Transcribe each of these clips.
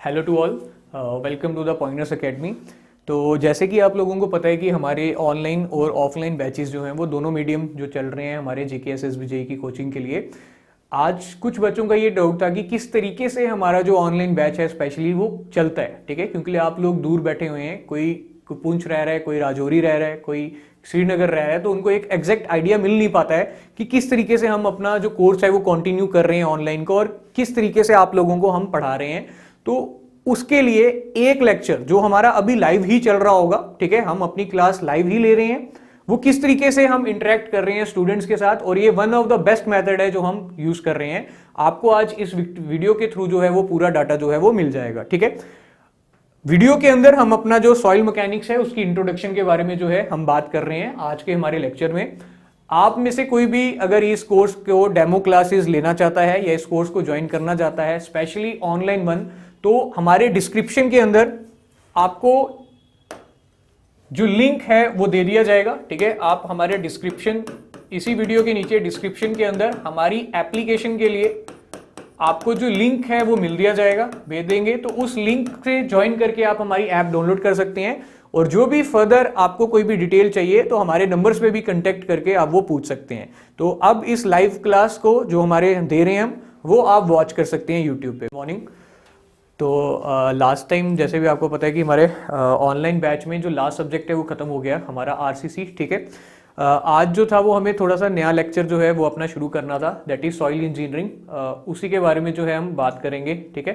Hello to all, welcome to the pointers academy. तो जैसे कि आप लोगों को पता है कि हमारे ऑनलाइन और ऑफलाइन बैचेस जो हैं वो दोनों मीडियम जो चल रहे हैं हमारे JKSS जेईई की कोचिंग के लिए। आज कुछ बच्चों का ये डाउट था कि किस तरीके से हमारा जो ऑनलाइन बैच है स्पेशली वो चलता है, ठीक है, क्योंकि आप लोग दूर बैठे हुए हैं, कोई पुंछ रह रहा है, कोई राजौरी रह रहा है, कोई श्रीनगर रह रहा है, तो उनको एक एग्जैक्ट आइडिया मिल नहीं पाता है कि किस तरीके से हम अपना जो कोर्स है वो कंटिन्यू कर रहे हैं ऑनलाइन को और किस तरीके से आप लोगों को हम पढ़ा रहे हैं। तो उसके लिए एक लेक्चर जो हमारा अभी लाइव ही चल रहा होगा, ठीक है, हम अपनी क्लास लाइव ही ले रहे हैं, वो किस तरीके से हम इंटरेक्ट कर रहे हैं स्टूडेंट्स के साथ, और ये one of the best method है जो हम यूज कर रहे हैं। आपको आज इस वीडियो के थ्रू जो है वो पूरा डाटा जो है वो मिल जाएगा, ठीक है। वीडियो के अंदर हम अपना जो सॉइल मैकेनिक्स है उसकी इंट्रोडक्शन के बारे में जो है हम बात कर रहे हैं आज के हमारे लेक्चर में। आप में से कोई भी अगर इस कोर्स को डेमो क्लासेस लेना चाहता है या इस कोर्स को ज्वाइन करना चाहता है, स्पेशली ऑनलाइन वन, तो हमारे डिस्क्रिप्शन के अंदर आपको जो लिंक है वो दे दिया जाएगा, ठीक है। आप हमारे डिस्क्रिप्शन, इसी वीडियो के नीचे डिस्क्रिप्शन के अंदर हमारी एप्लीकेशन के लिए आपको जो लिंक है वो मिल दिया जाएगा, भेज देंगे, तो उस लिंक से ज्वाइन करके आप हमारी ऐप डाउनलोड कर सकते हैं। और जो भी फर्दर आपको कोई भी डिटेल चाहिए तो हमारे नंबर्स पे भी कांटेक्ट करके आप वो पूछ सकते हैं। तो अब इस लाइव क्लास को जो हमारे दे रहे हैं हम, वो आप वॉच कर सकते हैं यूट्यूब पे। मॉर्निंग। तो लास्ट टाइम जैसे भी आपको पता है कि हमारे ऑनलाइन बैच में जो लास्ट सब्जेक्ट है वो खत्म हो गया हमारा RCC, ठीक है। आज जो था वो हमें थोड़ा सा नया लेक्चर जो है वो अपना शुरू करना था, दैट इज सॉइल इंजीनियरिंग। उसी के बारे में जो है हम बात करेंगे, ठीक है।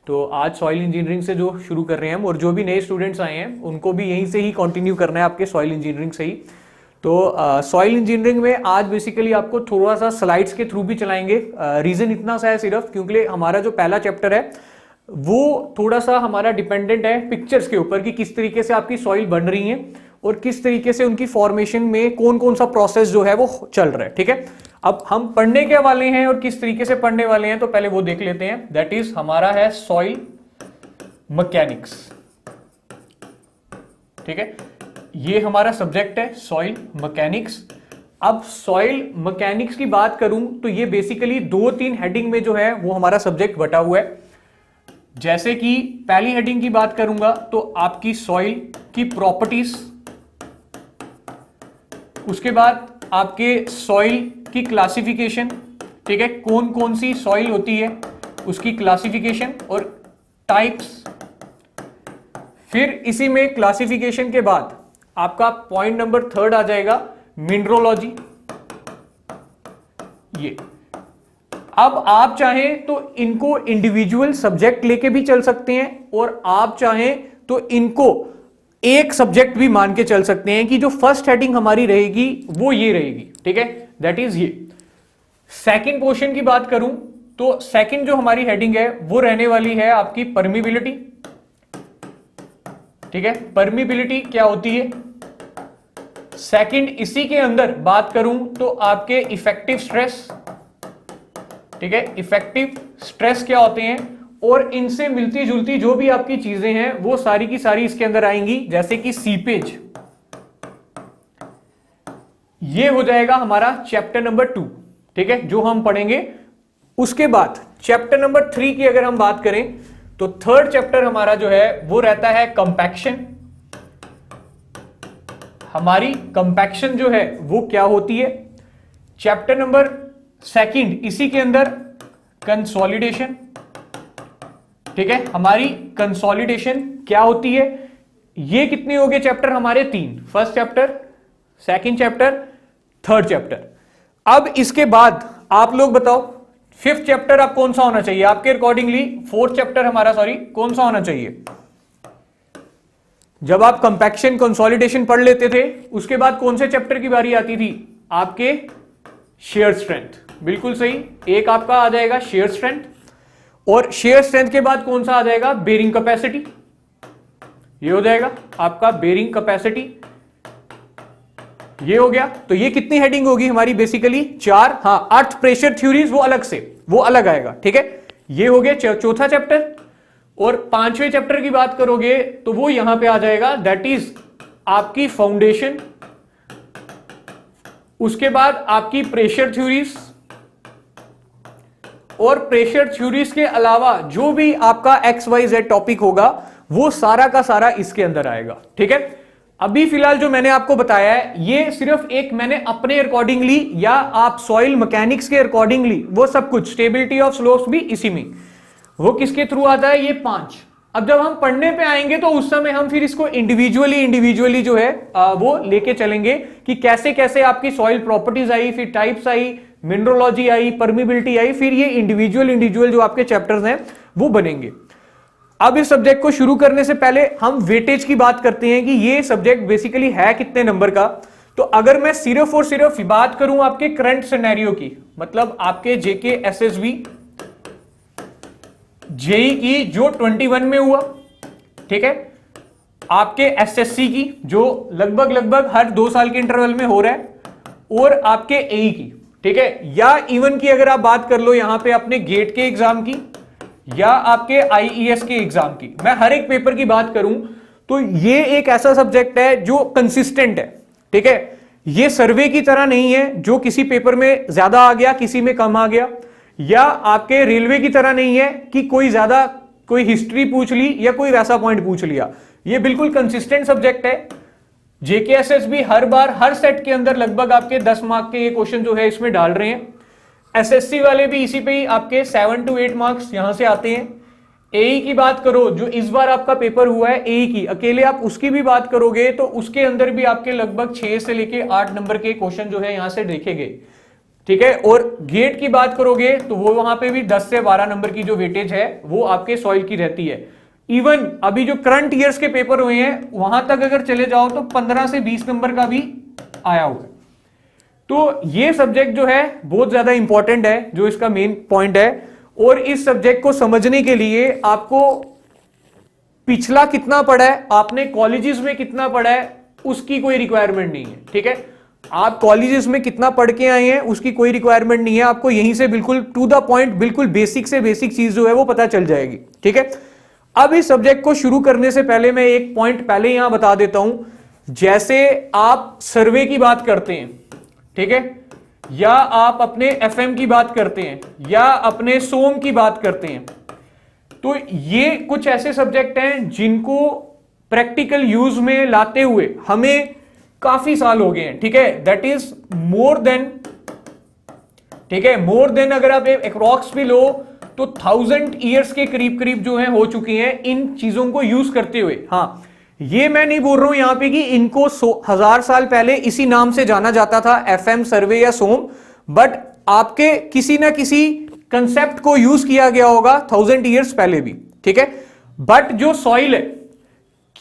तो आज सॉइल इंजीनियरिंग से जो शुरू कर रहे हैं हम, और जो भी नए स्टूडेंट्स आए हैं उनको भी यहीं से ही कंटिन्यू करना है आपके सॉइल इंजीनियरिंग से ही। तो सॉइल इंजीनियरिंग में आज बेसिकली आपको थोड़ा सा स्लाइड्स के थ्रू भी चलाएंगे। रीजन इतना सा है सिर्फ क्योंकि हमारा जो पहला चैप्टर है वो थोड़ा सा हमारा डिपेंडेंट है पिक्चर्स के ऊपर कि किस तरीके से आपकी सॉइल बन रही है और किस तरीके से उनकी फॉर्मेशन में कौन कौन सा प्रोसेस जो है वो चल रहा है, ठीक है। अब हम पढ़ने के वाले हैं और किस तरीके से पढ़ने वाले हैं तो पहले वो देख लेते हैं। दैट इज हमारा है सॉइल मैकेनिक्स, ठीक है। ये हमारा सब्जेक्ट है सॉइल मैकेनिक्स। अब सॉइल मैकेनिक्स की बात करूं तो ये बेसिकली 2-3 हेडिंग में जो है वो हमारा सब्जेक्ट बटा हुआ है। जैसे कि पहली हेडिंग की बात करूंगा तो आपकी सॉइल की प्रॉपर्टीज, उसके बाद आपके सॉइल की क्लासिफिकेशन, ठीक है, कौन कौन सी सॉइल होती है उसकी क्लासिफिकेशन और टाइप्स। फिर इसी में क्लासिफिकेशन के बाद आपका पॉइंट नंबर 3 आ जाएगा मिनरोलॉजी। ये अब आप चाहें तो इनको इंडिविजुअल सब्जेक्ट लेके भी चल सकते हैं और आप चाहें तो इनको एक सब्जेक्ट भी मान के चल सकते हैं कि जो फर्स्ट हेडिंग हमारी रहेगी वो ये रहेगी, ठीक है, दैट इज ये। सेकंड पोर्शन की बात करूं तो सेकंड जो हमारी हेडिंग है वो रहने वाली है आपकी परमिबिलिटी, ठीक है। परमिबिलिटी क्या होती है। सेकंड इसी के अंदर बात करूं तो आपके इफेक्टिव स्ट्रेस, ठीक है, इफेक्टिव स्ट्रेस क्या होते हैं, और इनसे मिलती जुलती जो भी आपकी चीजें हैं वो सारी की सारी इसके अंदर आएंगी, जैसे कि सीपेज। ये हो जाएगा हमारा चैप्टर नंबर 2, ठीक है, जो हम पढ़ेंगे। उसके बाद चैप्टर नंबर 3 की अगर हम बात करें तो थर्ड चैप्टर हमारा जो है वो रहता है कंपैक्शन। हमारी कंपैक्शन जो है वो क्या होती है। चैप्टर नंबर 2 इसी के अंदर कंसोलिडेशन, ठीक है, हमारी कंसोलिडेशन क्या होती है। ये कितने हो गए चैप्टर हमारे 3, first chapter, second chapter, third chapter. अब इसके बाद आप लोग बताओ फिफ्थ चैप्टर अब कौन सा होना चाहिए आपके अकॉर्डिंगली। फोर्थ चैप्टर हमारा कौन सा होना चाहिए। जब आप कंपैक्शन कंसोलिडेशन पढ़ लेते थे उसके बाद कौन से चैप्टर की बारी आती थी आपके शेयर स्ट्रेंथ। बिल्कुल सही, एक आपका आ जाएगा शेयर स्ट्रेंथ, और शेयर स्ट्रेंथ के बाद कौन सा आ जाएगा बेरिंग कैपेसिटी। ये हो जाएगा आपका बेरिंग कैपेसिटी, ये हो गया। तो ये कितनी हेडिंग होगी हमारी बेसिकली 4। हाँ, अर्थ प्रेशर थ्योरीज वो अलग से, वो अलग आएगा, ठीक है। ये हो गया चौथा चैप्टर। और 5वें चैप्टर की बात करोगे तो वो यहां पे आ जाएगा, दैट इज आपकी फाउंडेशन। उसके बाद आपकी प्रेशर थ्योरीज, और प्रेशर थ्योरीज के अलावा जो भी आपका XYZ टॉपिक होगा वो सारा का सारा इसके अंदर आएगा। ठीक है, अभी फिलहाल जो मैंने आपको बताया है ये सिर्फ एक मैंने अपने अकॉर्डिंगली या आप सॉइल मैकेनिक्स के अकॉर्डिंगली वो सब कुछ, स्टेबिलिटी ऑफ स्लोप्स भी इसी में, वो किसके थ्रू आता है, ये 5। अब जब हम पढ़ने पे आएंगे तो उस समय हम फिर इसको इंडिविजुअली जो है वो लेके चलेंगे कि कैसे कैसे आपकी सॉइल प्रॉपर्टीज आई, फिर टाइप्स आई, मिनरोलॉजी आई, परमिबिलिटी आई, फिर ये इंडिविजुअल जो आपके चैप्टर्स हैं वो बनेंगे। अब इस सब्जेक्ट को शुरू करने से पहले हम वेटेज की बात करते हैं कि ये सब्जेक्ट बेसिकली है कितने नंबर का। तो अगर मैं सिर्फ और सिर्फ बात करूं आपके करंट सिनेरियो की, मतलब आपके जेके एसएसबी जेई की जो 21 में हुआ, ठीक है, आपके एसएससी की जो लगभग हर 2 साल के इंटरवल में हो रहा है, और आपके एई की, ठीक है, या इवन की अगर आप बात कर लो यहां पे अपने गेट के एग्जाम की या आपके आईईएस के एग्जाम की, मैं हर एक पेपर की बात करूं तो ये एक ऐसा सब्जेक्ट है जो कंसिस्टेंट है। ठीक है, ये सर्वे की तरह नहीं है जो किसी पेपर में ज्यादा आ गया किसी में कम आ गया, या आपके रेलवे की तरह नहीं है कि कोई हिस्ट्री पूछ ली या कोई वैसा पॉइंट पूछ लिया। ये बिल्कुल कंसिस्टेंट सब्जेक्ट है। जेकेएसएसबी हर बार हर सेट के अंदर लगभग आपके 10 मार्क के ये क्वेश्चन जो है इसमें डाल रहे हैं। एसएससी वाले भी इसी पे ही आपके 7 to 8 मार्क्स यहां से आते हैं। एई की बात करो, जो इस बार आपका पेपर हुआ है एई की, अकेले आप उसकी भी बात करोगे तो उसके अंदर भी आपके लगभग 6 से लेके 8 नंबर के क्वेश्चन जो है यहां से देखे गए। ठीक है, और गेट की बात करोगे तो वो वहां पे भी 10 से 12 नंबर की जो वेटेज है वो आपके सॉइल की रहती है। इवन अभी जो करंट ईयर्स के पेपर हुए हैं वहां तक अगर चले जाओ तो 15 से 20 नंबर का भी आया हुआ है। तो ये सब्जेक्ट जो है बहुत ज्यादा इंपॉर्टेंट है, जो इसका मेन पॉइंट है। और इस सब्जेक्ट को समझने के लिए आपको पिछला कितना पढ़ा है, आपने कॉलेजेस में कितना पढ़ा है, उसकी कोई रिक्वायरमेंट नहीं है। ठीक है, आप कॉलेजेस में कितना पढ़ के आए हैं उसकी कोई रिक्वायरमेंट नहीं है, आपको यहीं से बिल्कुल टू द पॉइंट, बिल्कुल बेसिक से बेसिक चीज जो है वो पता चल जाएगी। ठीक है, अब इस सब्जेक्ट को शुरू करने से पहले मैं एक पॉइंट पहले यहां बता देता हूं। जैसे आप सर्वे की बात करते हैं, ठीक है, या आप अपने एफएम की बात करते हैं, या अपने सोम की बात करते हैं, तो ये कुछ ऐसे सब्जेक्ट हैं जिनको प्रैक्टिकल यूज में लाते हुए हमें काफी साल हो गए हैं। ठीक है, दैट इज मोर देन, ठीक है, मोर देन अगर आप अप्रॉक्स भी लो तो 1000 ईयर्स के करीब जो है हो चुकी हैं इन चीजों को यूज करते हुए। हाँ, ये मैं नहीं बोल रहा हूं यहां पे कि इनको 1000 साल पहले इसी नाम से जाना जाता था, एफएम, सर्वे या सोम, बट आपके किसी ना किसी कंसेप्ट को यूज किया गया होगा 1000 ईयर्स पहले भी। ठीक है, बट जो सॉइल है,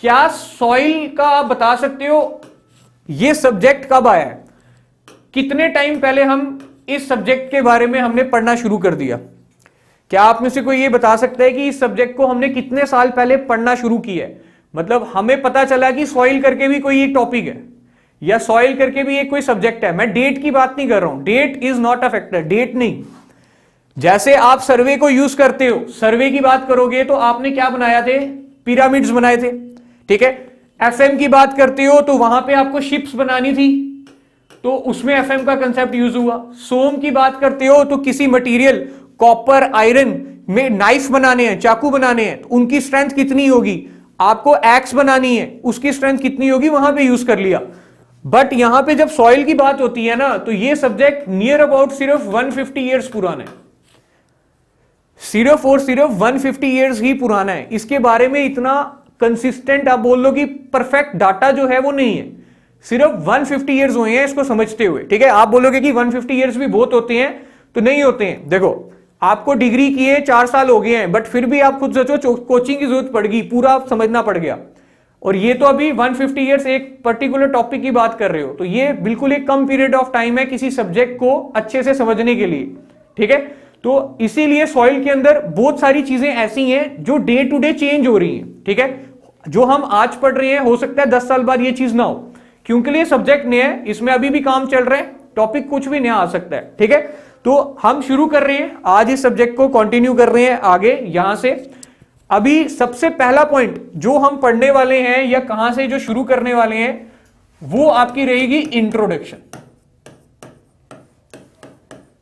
क्या सॉइल का आप बता सकते हो ये सब्जेक्ट कब आया है, कितने टाइम पहले हम इस सब्जेक्ट के बारे में हमने पढ़ना शुरू कर दिया? क्या आप में से कोई ये बता सकता है कि इस सब्जेक्ट को हमने कितने साल पहले पढ़ना शुरू किया है? मतलब हमें पता चला कि सॉइल करके भी कोई एक टॉपिक है या सॉइल करके भी एक कोई सब्जेक्ट है। मैं डेट की बात नहीं कर रहा हूं, date is not a factor, date नहीं। जैसे आप सर्वे को यूज करते हो, सर्वे की बात करोगे तो आपने क्या बनाया थे, पिरामिड्स बनाए थे। ठीक है, एफएम की बात करते हो तो वहां पे आपको शिप्स बनानी थी, तो उसमें एफएम का कंसेप्ट यूज हुआ। सोम की बात करते हो तो किसी मटेरियल, कॉपर, आयरन में नाइफ बनाने हैं, चाकू बनाने हैं, तो उनकी स्ट्रेंथ कितनी होगी, आपको एक्स बनानी है, उसकी स्ट्रेंथ कितनी होगी, वहां पे यूज कर लिया। बट यहां पे जब सॉइल की बात होती है ना, तो ये सब्जेक्ट नियर अबाउट सिर्फ 150 ईयर्स पुराना है, सिर्फ और सिर्फ 150 ईयर्स ही पुराना है। इसके बारे में इतना कंसिस्टेंट आप बोल लो कि परफेक्ट डाटा जो है वो नहीं है, सिर्फ 150 ईयर्स हुए हैं इसको समझते हुए। ठीक है, आप बोलोगे कि 150 ईयर्स भी बहुत होते हैं, तो नहीं होते हैं। देखो, आपको डिग्री किए 4 साल हो गए हैं, बट फिर भी आप खुद सोचो कोचिंग की जरूरत पड़ेगी, पूरा आप समझना पड़ गया। और ये तो अभी 150 ईयर्स एक पर्टिकुलर टॉपिक की बात कर रहे हो, तो ये बिल्कुल एक कम पीरियड ऑफ टाइम है किसी सब्जेक्ट को अच्छे से समझने के लिए। ठीक है, तो इसीलिए सॉइल के अंदर बहुत सारी चीजें ऐसी हैं जो डे टू डे चेंज हो रही हैं। ठीक है, जो हम आज पढ़ रहे हैं हो सकता है 10 साल बाद ये चीज ना हो, क्योंकि ये सब्जेक्ट नया है, इसमें अभी भी काम चल रहा है, टॉपिक कुछ भी नया आ सकता है। ठीक है, तो हम शुरू कर रहे हैं आज इस सब्जेक्ट को, कंटिन्यू कर रहे हैं आगे यहां से। अभी सबसे पहला पॉइंट जो हम पढ़ने वाले हैं या कहां से जो शुरू करने वाले हैं वो आपकी रहेगी इंट्रोडक्शन।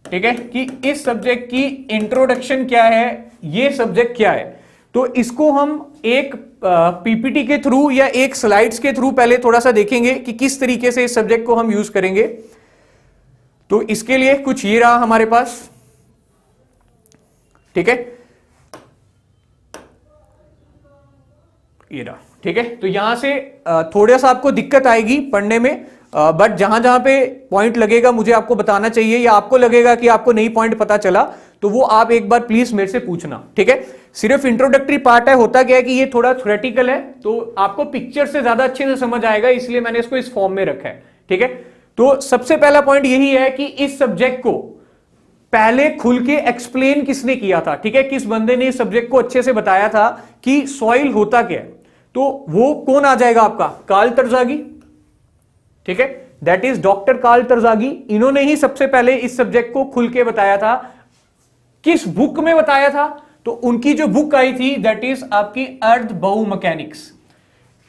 ठीक है, कि इस सब्जेक्ट की इंट्रोडक्शन क्या है, ये सब्जेक्ट क्या है। तो इसको हम एक पीपीटी के थ्रू या एक स्लाइड्स के थ्रू पहले थोड़ा सा देखेंगे कि किस तरीके से इस सब्जेक्ट को हम यूज करेंगे। तो इसके लिए कुछ ये रहा हमारे पास, ठीक है, ये रहा, ठीक है। तो यहां से थोड़ा सा आपको दिक्कत आएगी पढ़ने में, बट जहां जहां पे पॉइंट लगेगा मुझे आपको बताना चाहिए, या आपको लगेगा कि आपको नई पॉइंट पता चला तो वो आप एक बार प्लीज मेरे से पूछना, ठीक है। सिर्फ इंट्रोडक्टरी पार्ट है, होता क्या है कि ये थोड़ा थ्योरेटिकल है, तो आपको पिक्चर से ज्यादा अच्छे से समझ आएगा, इसलिए मैंने इसको इस फॉर्म में रखा है, ठीक है। तो सबसे पहला पॉइंट यही है कि इस सब्जेक्ट को पहले खुल के एक्सप्लेन किसने किया था, ठीक है, किस बंदे ने इस सब्जेक्ट को अच्छे से बताया था कि सॉइल होता क्या है। तो वो कौन आ जाएगा आपका, कार्ल तरज़ागी, ठीक है, दैट इज डॉक्टर कार्ल तरज़ागी। इन्होंने ही सबसे पहले इस सब्जेक्ट को खुल के बताया था। किस बुक में बताया था, तो उनकी जो बुक आई थी दैट इज आपकी अर्थ बायोमैकेनिक्स।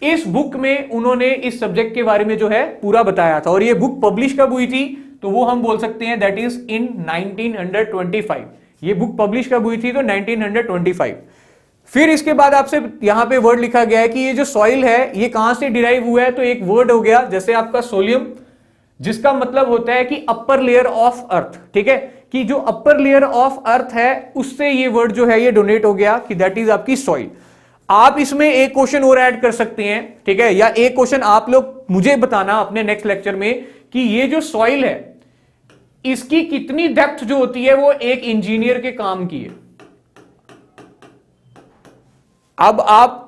इस बुक में उन्होंने इस सब्जेक्ट के बारे में जो है पूरा बताया था, और ये बुक पब्लिश कब हुई थी, तो वो हम बोल सकते हैं दैट इज इन 1925। ये बुक पब्लिश कब हुई थी, तो 1925। फिर इसके बाद आपसे यहां पे वर्ड लिखा गया है कि ये जो सॉइल है ये कहां से डिराइव हुआ है, तो एक वर्ड हो गया जैसे आपका सोलियम, जिसका मतलब होता है कि अपर लेयर ऑफ अर्थ, ठीक है, कि जो अपर लेयर ऑफ अर्थ है उससे ये वर्ड जो है ये डोनेट हो गया कि दैट इज आपकी सॉइल। आप इसमें एक क्वेश्चन और ऐड कर सकते हैं, ठीक है, या एक क्वेश्चन आप लोग मुझे बताना अपने नेक्स्ट लेक्चर में कि ये जो सॉइल है इसकी कितनी डेप्थ जो होती है वो एक इंजीनियर के काम की है। अब आप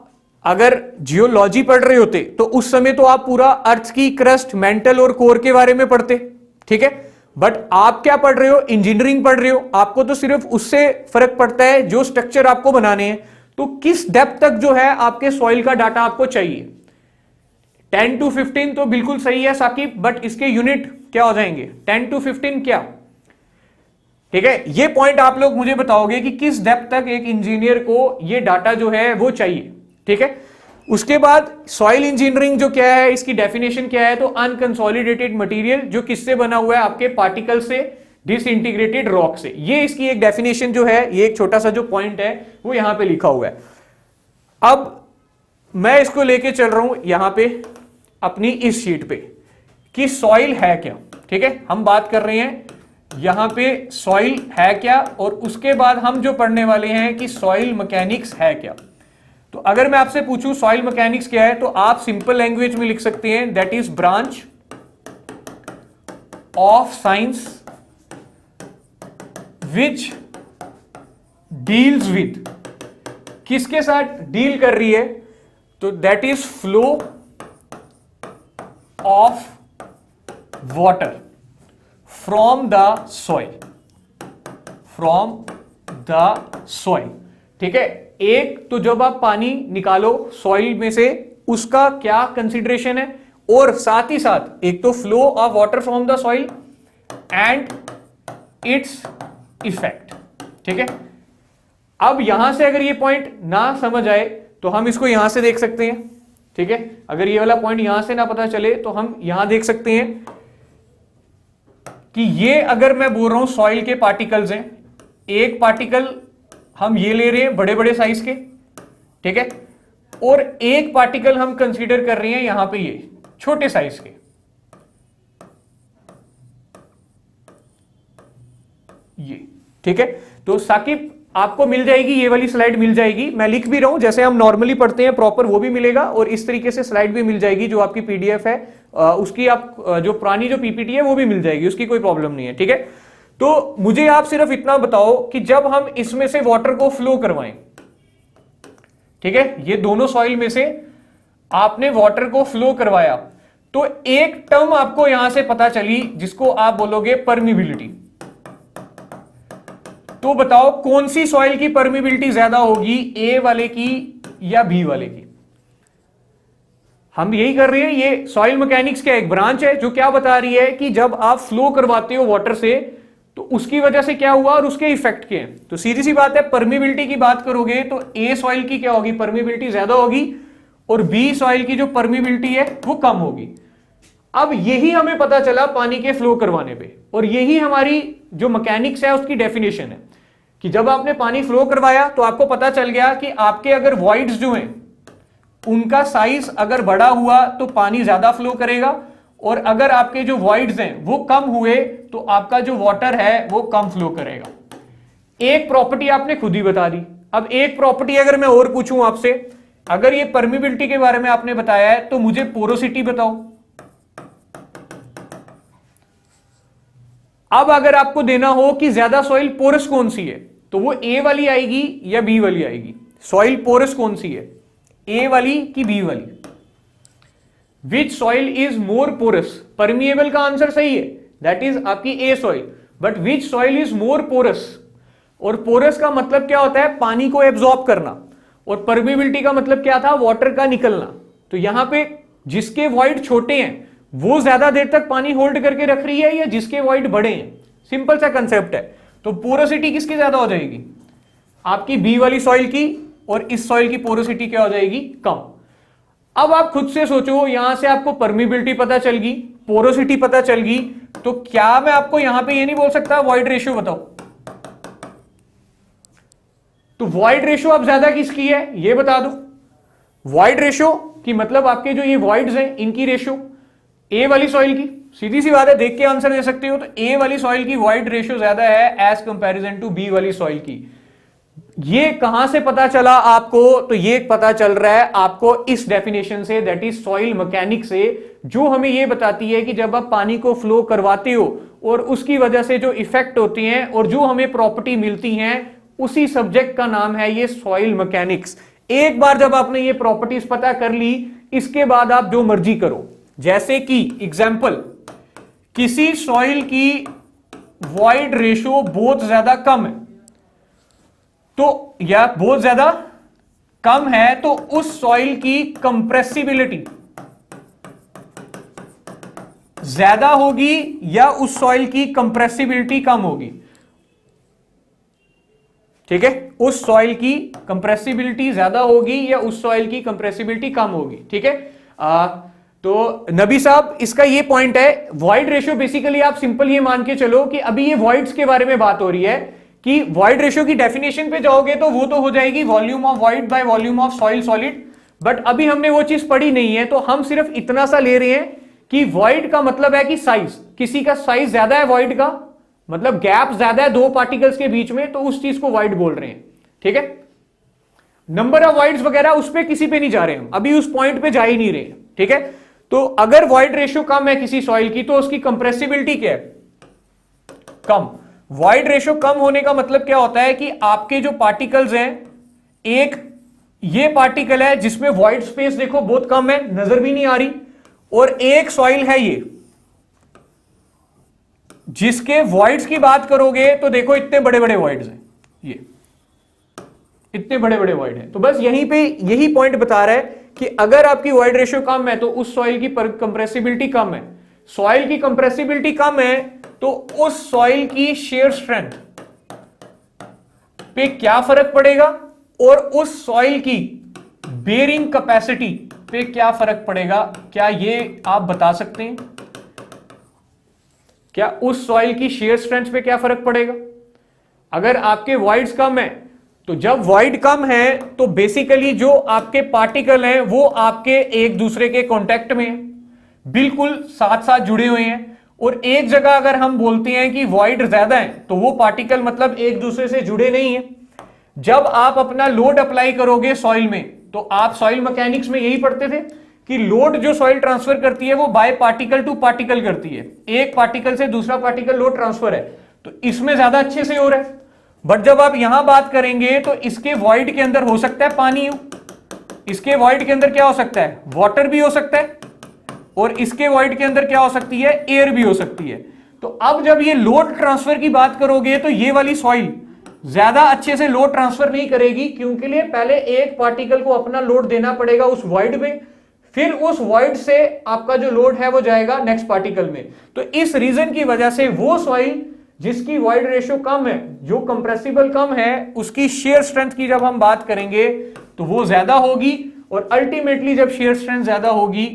अगर जियोलॉजी पढ़ रहे होते तो उस समय तो आप पूरा अर्थ की क्रस्ट, मेंटल और कोर के बारे में पढ़ते, ठीक है, बट आप क्या पढ़ रहे हो, इंजीनियरिंग पढ़ रहे हो, आपको तो सिर्फ उससे फर्क पड़ता है जो स्ट्रक्चर आपको बनाने हैं। तो किस डेप्थ तक जो है आपके सॉइल का डाटा आपको चाहिए, 10 to 15 तो बिल्कुल सही है साकिब, बट इसके यूनिट क्या हो जाएंगे, 10 to 15 क्या, ठीक है। ये पॉइंट आप लोग मुझे बताओगे कि किस डेप्थ तक एक इंजीनियर को ये डाटा जो है वो चाहिए, ठीक है। उसके बाद सॉइल इंजीनियरिंग जो क्या है, इसकी डेफिनेशन क्या है, तो अनकंसोलिडेटेड मटेरियल जो किससे बना हुआ है, आपके पार्टिकल से, डिसइंटीग्रेटेड रॉक से। ये इसकी एक डेफिनेशन जो है, ये एक छोटा सा जो पॉइंट है वो यहां पे लिखा हुआ है। अब मैं इसको लेके चल रहा हूं यहां पे अपनी इस शीट पे कि सॉइल है क्या, ठीक है। हम बात कर रहे हैं यहां पे सॉइल है क्या, और उसके बाद हम जो पढ़ने वाले हैं कि सॉइल मैकेनिक्स है क्या। तो अगर मैं आपसे पूछूं सॉइल मैकेनिक्स क्या है, तो आप सिंपल लैंग्वेज में लिख सकते हैं that is branch of science which deals with, किसके साथ डील कर रही है, तो that is flow of water from the soil, from the soil, ठीक है। एक तो जब आप पानी निकालो सॉइल में से उसका क्या कंसिडरेशन है, और साथ ही साथ एक तो flow of water from the soil and its effect, ठीक है। अब यहां से अगर ये पॉइंट ना समझ आए तो हम इसको यहां से देख सकते हैं, ठीक है। अगर ये वाला पॉइंट यहां से ना पता चले तो हम यहां देख सकते हैं कि ये अगर मैं बोल रहा हूं सॉइल के पार्टिकल्स हैं, एक पार्टिकल हम ये ले रहे हैं बड़े बड़े साइज के, ठीक है, और एक पार्टिकल हम कंसीडर कर रहे हैं यहां पे ये छोटे साइज के, ये, ठीक है। तो साकिब आपको मिल जाएगी ये वाली स्लाइड, मिल जाएगी, मैं लिख भी रहा हूं जैसे हम नॉर्मली पढ़ते हैं प्रॉपर, वो भी मिलेगा, और इस तरीके से स्लाइड भी मिल जाएगी जो आपकी पीडीएफ है, उसकी आप जो पुरानी जो पीपीटी है वो भी मिल जाएगी, उसकी कोई प्रॉब्लम नहीं है, ठीक है। तो मुझे आप सिर्फ इतना बताओ कि जब हम इसमें से वाटर को फ्लो करवाएं, ठीक है, ये दोनों सॉइल में से आपने वाटर को फ्लो करवाया, तो एक टर्म आपको यहां से पता चली जिसको आप बोलोगे परमिबिलिटी। तो बताओ कौन सी सॉइल की परमिबिलिटी ज्यादा होगी, ए वाले की या बी वाले की। हम यही कर रहे हैं, ये सॉइल मैकेनिक्स का एक ब्रांच है जो क्या बता रही है कि जब आप फ्लो करवाते हो वाटर से तो उसकी वजह से क्या हुआ और उसके इफेक्ट के हैं। तो सीधी सी बात है, परमिबिलिटी की बात करोगे तो ए सॉइल की क्या होगी, परमिबिलिटी ज्यादा होगी, और बी सॉइल की जो परमिबिलिटी है वो कम होगी। अब यही हमें पता चला पानी के फ्लो करवाने पे, और यही हमारी जो मैकेनिक्स है उसकी डेफिनेशन है कि जब आपने पानी फ्लो करवाया तो आपको पता चल गया कि आपके अगर वॉइड्स जो हैं उनका साइज अगर बड़ा हुआ तो पानी ज्यादा फ्लो करेगा, और अगर आपके जो वॉइड्स हैं वो कम हुए तो आपका जो वाटर है वो कम फ्लो करेगा। एक प्रॉपर्टी आपने खुद ही बता दी। अब एक प्रॉपर्टी अगर मैं और पूछूं आपसे, अगर ये परमिबिलिटी के बारे में आपने बताया है तो मुझे पोरोसिटी बताओ। अब अगर आपको देना हो कि ज्यादा सॉइल पोरस कौन सी है, तो वो ए वाली आएगी या बी वाली आएगी? सॉइल पोरस कौन सी है, ए वाली कि बी वाली? Which soil is more porous? Permeable का आंसर सही है, दैट इज आपकी A soil. But which soil is more porous? और पोरस का मतलब क्या होता है? पानी को एब्जॉर्ब करना, और परमिबिलिटी का मतलब क्या था? वाटर का निकलना। तो यहां पे जिसके वॉइड छोटे हैं वो ज्यादा देर तक पानी होल्ड करके रख रही है, या जिसके वॉइड बड़े हैं? सिंपल सा कंसेप्ट है। तो पोरोसिटी किसकी ज्यादा हो जाएगी? आपकी बी वाली सॉइल की, और इस सॉइल की पोरोसिटी क्या हो जाएगी? कम। अब आप खुद से सोचो, यहां से आपको परमिबिलिटी पता चल गई, पोरोसिटी पता चल गई, तो क्या मैं आपको यहां पे ये नहीं बोल सकता वॉइड रेशियो बताओ? तो वॉइड रेशियो अब ज्यादा किसकी है ये बता दो। वॉइड रेशियो की मतलब आपके जो ये वॉइड्स हैं इनकी रेशियो ए वाली सॉइल की, सीधी सी बात है, देख के आंसर दे सकते हो। तो ए वाली सॉइल की वॉइड रेशियो ज्यादा है एज कंपैरिजन टू बी वाली सॉइल की। ये कहां से पता चला आपको? तो ये पता चल रहा है आपको इस डेफिनेशन से, दैट इज सॉइल मैकेनिक्स से, जो हमें ये बताती है कि जब आप पानी को फ्लो करवाते हो और उसकी वजह से जो इफेक्ट होते हैं और जो हमें प्रॉपर्टी मिलती हैं, उसी सब्जेक्ट का नाम है ये सॉइल मैकेनिक्स। एक बार जब आपने ये प्रॉपर्टीज पता कर ली, इसके बाद आप जो मर्जी करो। जैसे कि एग्जाम्पल, किसी सॉइल की वॉइड रेशियो बहुत ज्यादा कम है, तो या बहुत ज्यादा कम है, तो उस सॉइल की कंप्रेसिबिलिटी ज्यादा होगी या उस सॉइल की कंप्रेसिबिलिटी कम होगी? ठीक है, उस सॉइल की कंप्रेसिबिलिटी ज्यादा होगी या उस सॉइल की कंप्रेसिबिलिटी कम होगी? ठीक है। तो नबी साहब, इसका ये पॉइंट है, वॉइड रेशियो बेसिकली आप सिंपल ये मान के चलो कि अभी ये वॉइड्स के बारे में बात हो रही है कि वॉइड रेशियो की डेफिनेशन पे जाओगे तो वो तो हो जाएगी volume of void by volume of soil solid. But अभी हमने वो चीज पढ़ी नहीं है, तो हम सिर्फ इतना सा ले रहे हैं कि वॉइड का मतलब है कि साइज, किसी का साइज ज्यादा है वॉइड का, मतलब गैप ज्यादा है दो पार्टिकल्स के बीच में, तो उस चीज को वॉइड बोल रहे हैं। ठीक है, नंबर ऑफ वॉइड्स वगैरह उस पे किसी पे नहीं जा रहे हम, अभी उस पॉइंट पे जा ही नहीं रहे हैं। ठीक है, तो अगर वॉइड रेशियो कम है किसी सॉइल की तो उसकी कंप्रेसिबिलिटी क्या है? कम। वॉइड रेशियो कम होने का मतलब क्या होता है कि आपके जो पार्टिकल्स हैं, एक ये पार्टिकल है जिसमें वॉइड स्पेस देखो बहुत कम है, नजर भी नहीं आ रही, और एक सॉइल है ये जिसके वॉइड्स की बात करोगे तो देखो इतने बड़े बड़े वॉइड्स हैं, ये इतने बड़े बड़े वॉइड हैं। तो बस यहीं पे यही पॉइंट बता रहा है कि अगर आपकी वॉइड रेशियो कम है तो उस सॉइल की कंप्रेसिबिलिटी कम है, सॉइल की कंप्रेसिबिलिटी कम है तो उस सॉइल की शेयर स्ट्रेंथ पे क्या फर्क पड़ेगा, और उस सॉइल की बेयरिंग कैपेसिटी पे क्या फर्क पड़ेगा? क्या ये आप बता सकते हैं? क्या उस सॉइल की शेयर स्ट्रेंथ पे क्या फर्क पड़ेगा? अगर आपके वॉइड्स कम है, तो जब वॉइड कम है तो बेसिकली जो आपके पार्टिकल हैं वो आपके एक दूसरे के कांटेक्ट में हैं, बिल्कुल साथ साथ जुड़े हुए हैं। और एक जगह अगर हम बोलते हैं कि वॉइड ज्यादा है तो वो पार्टिकल मतलब एक दूसरे से जुड़े नहीं है। जब आप अपना लोड अप्लाई करोगे सॉइल में, तो आप सॉइल मैकेनिक्स में यही पढ़ते थे कि लोड जो सॉइल ट्रांसफर करती है वो बाय पार्टिकल टू पार्टिकल करती है, एक पार्टिकल से दूसरा पार्टिकल लोड ट्रांसफर है, तो इसमें ज्यादा अच्छे से हो रहा है। बट जब आप यहां बात करेंगे तो इसके वॉइड के अंदर हो सकता है पानी, इसके वॉइड के अंदर क्या हो सकता है? वाटर भी हो सकता है, और इसके वॉइड के अंदर क्या हो सकती है? एयर भी हो सकती है। तो अब जब ये लोड ट्रांसफर की बात करोगे तो ये वाली सॉइल ज्यादा अच्छे से लोड ट्रांसफर नहीं करेगी, क्योंकि लिए पहले एक पार्टिकल को अपना लोड देना पड़ेगा उस वॉइड में, फिर उस वॉइड से आपका जो लोड है वो जाएगा नेक्स्ट पार्टिकल में। तो इस रीजन की वजह से वो सॉइल जिसकी वॉइड रेशियो कम है, जो कंप्रेसिबल कम है, उसकी शेयर स्ट्रेंथ की जब हम बात करेंगे तो वो ज्यादा होगी, और अल्टीमेटली जब शेयर स्ट्रेंथ ज्यादा होगी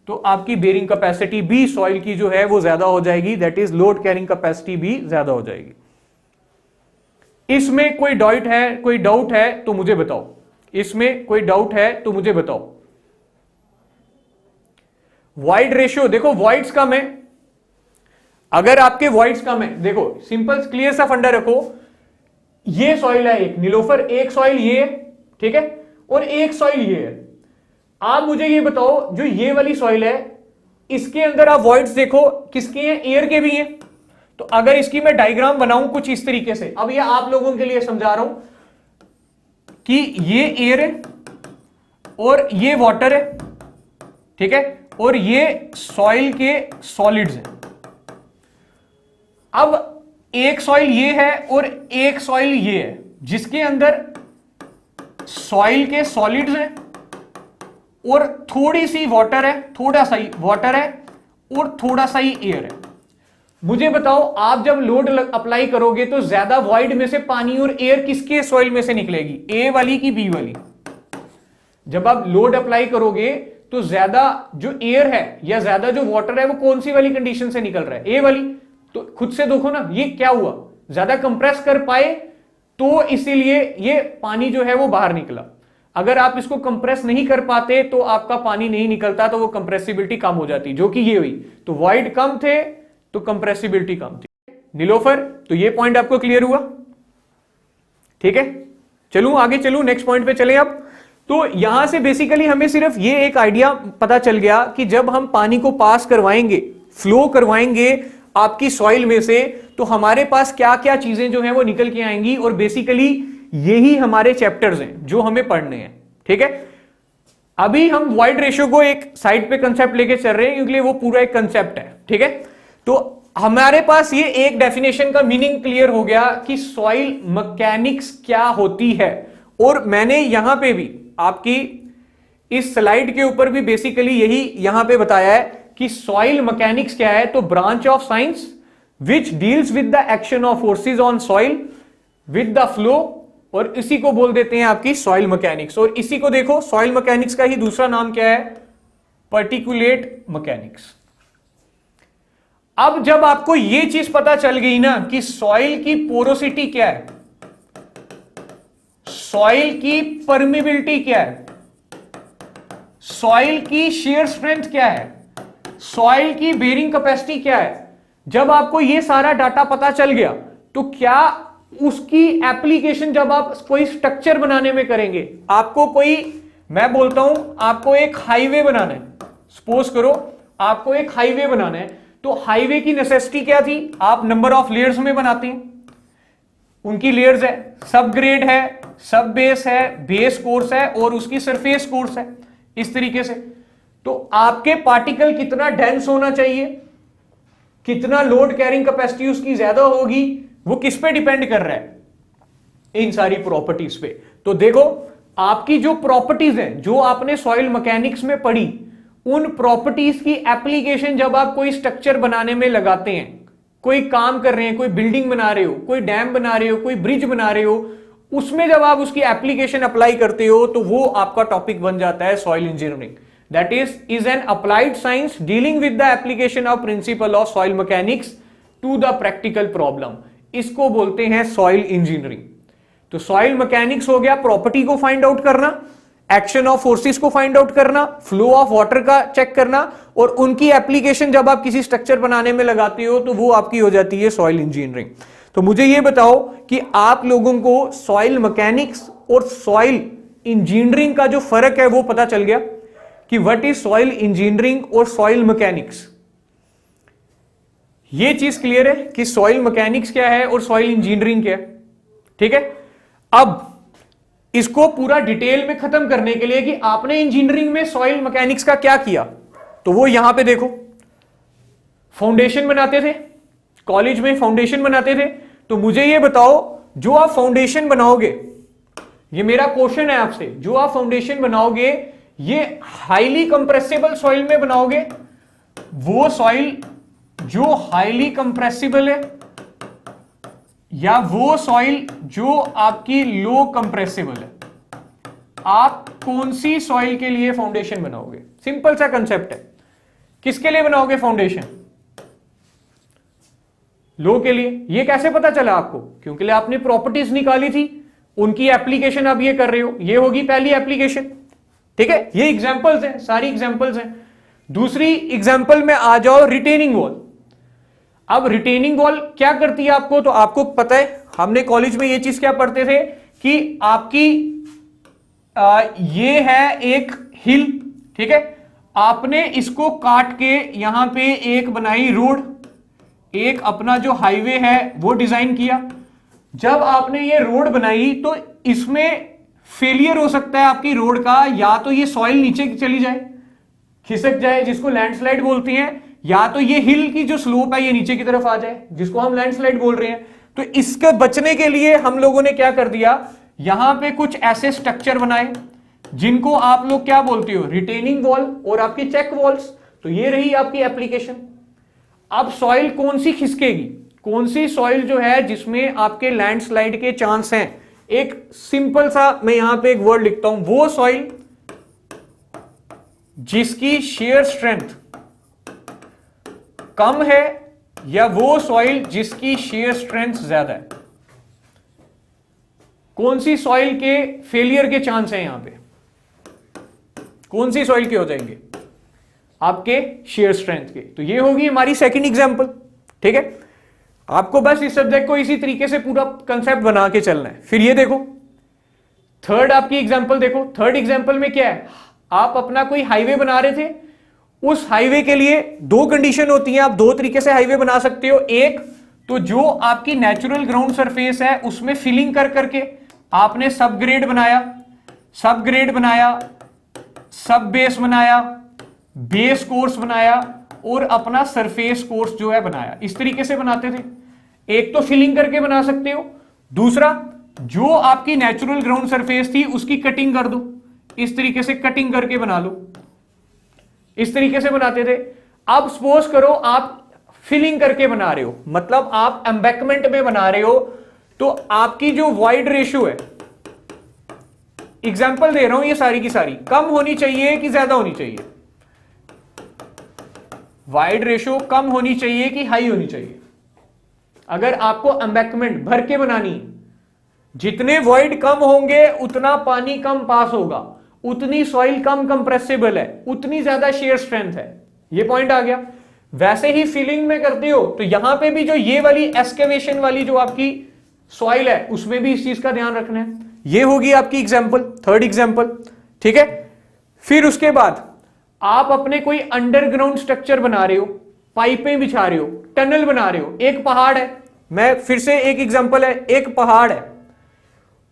तो आपकी बेरिंग कैपेसिटी भी सॉइल की जो है वो ज्यादा हो जाएगी, that is load carrying capacity भी ज्यादा हो जाएगी। इसमें कोई डाउट है तो मुझे बताओ, इसमें कोई डाउट है तो मुझे बताओ। वॉइड रेशियो देखो, वॉइड्स कम है, अगर आपके वॉइड्स कम है, देखो सिंपल क्लियर सा फंडा रखो, ये सॉइल है एक नीलोफर, एक सॉइल ये है, ठीक है, और एक सॉइल ये है। आप मुझे ये बताओ, जो ये वाली सॉइल है इसके अंदर आप वॉइड्स देखो किसके हैं, एयर के भी हैं। तो अगर इसकी मैं डायग्राम बनाऊं कुछ इस तरीके से, अब ये आप लोगों के लिए समझा रहा हूं कि ये एयर है और ये वाटर है, ठीक है, और ये सॉइल के सॉलिड्स हैं। अब एक सॉइल ये है और एक सॉइल ये है, जिसके अंदर सॉइल के सॉलिड्स हैं और थोड़ी सी वाटर है, थोड़ा सा ही वाटर है और थोड़ा सा ही एयर है। मुझे बताओ, आप जब लोड अप्लाई करोगे तो ज्यादा वॉइड में से पानी और एयर किसके सॉइल में से निकलेगी, ए वाली की बी वाली? जब आप लोड अप्लाई करोगे तो ज्यादा जो एयर है या ज्यादा जो वाटर है वो कौन सी वाली कंडीशन से निकल रहा है, ए वाली। तो खुद से देखो ना, ये क्या हुआ, ज्यादा कंप्रेस कर पाए तो इसीलिए ये पानी जो है वो बाहर निकला। अगर आप इसको कंप्रेस नहीं कर पाते तो आपका पानी नहीं निकलता, तो वो कंप्रेसिबिलिटी कम हो जाती, जो कि ये हुई। तो वॉइड कम थे तो कंप्रेसिबिलिटी कम थी। नीलोफर, तो ये पॉइंट आपको क्लियर हुआ, ठीक है। चलूं आगे, चलूं नेक्स्ट पॉइंट पे चलें अब। तो यहां से बेसिकली हमें सिर्फ ये एक आइडिया पता चल गया कि जब हम पानी को पास करवाएंगे, फ्लो करवाएंगे आपकी सॉइल में से, तो हमारे पास क्या क्या चीजें जो हैं वो निकल के आएंगी, और बेसिकली यही हमारे चैप्टर्स हैं जो हमें पढ़ने हैं, ठीक है। अभी हम वॉइड रेशियो को एक साइड पे कंसेप्ट लेके चल रहे हैं, क्योंकि वो पूरा एक कंसेप्ट है, ठीक है। तो हमारे पास ये एक डेफिनेशन का मीनिंग क्लियर हो गया कि सॉइल मैकेनिक्स क्या होती है। और मैंने यहां पे भी आपकी इस स्लाइड के ऊपर भी बेसिकली यही यहां पे बताया है कि सॉइल मैकेनिक्स क्या है। तो branch of science which deals with the action of forces on soil with the flow, और इसी को बोल देते हैं आपकी सॉइल मैकेनिक्स। और इसी को देखो, सॉइल मैकेनिक्स का ही दूसरा नाम क्या है, पार्टिकुलेट मैकेनिक्स। अब जब आपको यह चीज पता चल गई ना कि सॉइल की पोरोसिटी क्या है, सॉइल की परमिबिलिटी क्या है, सॉइल की शेयर स्ट्रेंथ क्या है, सॉइल की बेरिंग कैपेसिटी क्या है, जब आपको यह सारा डाटा पता चल गया तो क्या उसकी एप्लीकेशन जब आप कोई स्ट्रक्चर बनाने में करेंगे, आपको कोई, मैं बोलता हूं आपको एक हाईवे बनाना है, सपोज करो आपको एक हाईवे बनाना है, तो हाईवे की नेसेसिटी क्या थी, आप नंबर ऑफ लेयर्स में बनाते हैं, उनकी लेयर्स है, सब ग्रेड है, सब बेस है, बेस कोर्स है और उसकी सरफेस कोर्स है, इस तरीके से। तो आपके पार्टिकल कितना डेंस होना चाहिए, कितना लोड कैरिंग कैपेसिटी उसकी ज्यादा होगी, वो किस पे डिपेंड कर रहा है, इन सारी प्रॉपर्टीज पे। तो देखो आपकी जो प्रॉपर्टीज हैं जो आपने सॉइल मैकेनिक्स में पढ़ी, उन प्रॉपर्टीज की एप्लीकेशन जब आप कोई स्ट्रक्चर बनाने में लगाते हैं, कोई काम कर रहे हैं, कोई बिल्डिंग बना रहे हो, कोई डैम बना रहे हो, कोई ब्रिज बना रहे हो, उसमें जब आप उसकी एप्लीकेशन अप्लाई करते हो तो वो आपका टॉपिक बन जाता है soil engineering. That is an applied science dealing with the application of principle of soil mechanics to the practical problem. इसको बोलते हैं सॉइल इंजीनियरिंग। तो सॉइल मैकेनिक्स हो गया प्रॉपर्टी को फाइंड आउट करना, एक्शन ऑफ फोर्सेस को फाइंड आउट करना, फ्लो ऑफ वाटर का चेक करना, और उनकी एप्लीकेशन जब आप किसी स्ट्रक्चर बनाने में लगाते हो तो वो आपकी हो जाती है सॉइल इंजीनियरिंग। तो मुझे ये बताओ कि आप लोगों को सॉइल मैकेनिक्स और सॉइल इंजीनियरिंग का जो फर्क है वो पता चल गया कि व्हाट इज सॉइल इंजीनियरिंग और सॉइल मैकेनिक्स। ये चीज क्लियर है कि सॉइल मैकेनिक्स क्या है और सॉइल इंजीनियरिंग क्या है, ठीक है। अब इसको पूरा डिटेल में खत्म करने के लिए कि आपने इंजीनियरिंग में सॉइल मैकेनिक्स का क्या किया, तो वो यहां पे देखो, फाउंडेशन बनाते थे, कॉलेज में फाउंडेशन बनाते थे। तो मुझे ये बताओ, जो आप फाउंडेशन बनाओगे, ये मेरा क्वेश्चन है आपसे, जो आप फाउंडेशन बनाओगे ये हाईली कंप्रेसिबल सॉइल में बनाओगे, वो सॉइल जो हाईली कंप्रेसिबल है, या वो सॉइल जो आपकी लो कंप्रेसिबल है? आप कौन सी सॉइल के लिए फाउंडेशन बनाओगे? सिंपल सा कंसेप्ट है। किसके लिए बनाओगे फाउंडेशन? लो के लिए। ये कैसे पता चला आपको? क्योंकि आपने प्रॉपर्टीज निकाली थी, उनकी एप्लीकेशन आप ये कर रहे हो। ये होगी पहली एप्लीकेशन, ठीक है। ये एग्जांपल्स हैं, सारी एग्जांपल्स हैं। दूसरी एग्जांपल में आ जाओ, रिटेनिंग वॉल। अब रिटेनिंग वॉल क्या करती है आपको, तो आपको पता है, हमने कॉलेज में ये चीज क्या पढ़ते थे कि आपकी ये है एक हिल, ठीक है। आपने इसको काट के यहां पे एक बनाई रोड, एक अपना जो हाईवे है वो डिजाइन किया। जब आपने ये रोड बनाई तो इसमें फेलियर हो सकता है आपकी रोड का, या तो ये सॉइल नीचे चली जाए, खिसक जाए, जिसको लैंडस्लाइड बोलती हैं, या तो ये हिल की जो स्लोप है ये नीचे की तरफ आ जाए, जिसको हम लैंडस्लाइड बोल रहे हैं। तो इसके बचने के लिए हम लोगों ने क्या कर दिया, यहां पे कुछ ऐसे स्ट्रक्चर बनाए जिनको आप लोग क्या बोलते हो, रिटेनिंग वॉल और आपकी चेक वॉल्स। तो ये रही आपकी एप्लीकेशन। अब सॉइल कौन सी खिसकेगी, कौन सी सॉइल जो है जिसमें आपके लैंडस्लाइड के चांस हैं, एक सिंपल सा मैं यहां पे एक वर्ड लिखता हूं, वो सॉइल जिसकी शेयर स्ट्रेंथ कम है, या वो सॉइल जिसकी शेयर स्ट्रेंथ ज्यादा है। कौन सी सॉइल के फेलियर के चांस हैं यहां पे, कौन सी सॉइल के हो जाएंगे, आपके शेयर स्ट्रेंथ के। तो ये होगी हमारी सेकंड एग्जांपल, ठीक है। आपको बस इस सब्जेक्ट को इसी तरीके से पूरा कंसेप्ट बना के चलना है। फिर ये देखो, थर्ड आपकी एग्जांपल देखो। थर्ड एग्जांपल में क्या है, आप अपना कोई हाईवे बना रहे थे, उस हाईवे के लिए दो कंडीशन होती हैं, आप दो तरीके से हाईवे बना सकते हो। एक तो जो आपकी नेचुरल ग्राउंड सरफेस है उसमें फिलिंग कर करके आपने सब ग्रेड बनाया, सब ग्रेड बनाया, सब बेस बनाया, बेस कोर्स बनाया, और अपना सरफेस कोर्स जो है बनाया। इस तरीके से बनाते थे। एक तो फिलिंग करके बना सकते हो, दूसरा जो आपकी नेचुरल ग्राउंड सरफेस थी उसकी कटिंग कर दो, इस तरीके से कटिंग करके बना लो, इस तरीके से बनाते थे। अब सपोज करो आप फिलिंग करके बना रहे हो, मतलब आप एम्बैकमेंट में बना रहे हो, तो आपकी जो वॉइड रेशियो है, एग्जांपल दे रहा हूं ये सारी की सारी, कम होनी चाहिए कि ज्यादा होनी चाहिए, वाइड रेशियो कम होनी चाहिए कि हाई होनी चाहिए। अगर आपको एम्बैकमेंट भर के बनानी है, जितने वॉइड कम होंगे उतना पानी कम पास होगा, उतनी सॉइल कम कंप्रेसिबल है, उतनी ज्यादा शेयर स्ट्रेंथ है। ये पॉइंट आ गया। वैसे ही फिलिंग में करते हो तो यहां पे भी जो ये वाली एक्सकेवेशन वाली जो आपकी सॉइल है उसमें भी इस चीज का ध्यान रखना है। ये होगी आपकी एग्जांपल, थर्ड एग्जांपल, ठीक है। फिर उसके बाद आप अपने कोई अंडरग्राउंड स्ट्रक्चर बना रहे हो, पाइपें बिछा रहे हो, टनल बना रहे हो। एक पहाड़ है, मैं फिर से एक एग्जांपल है, एक पहाड़ है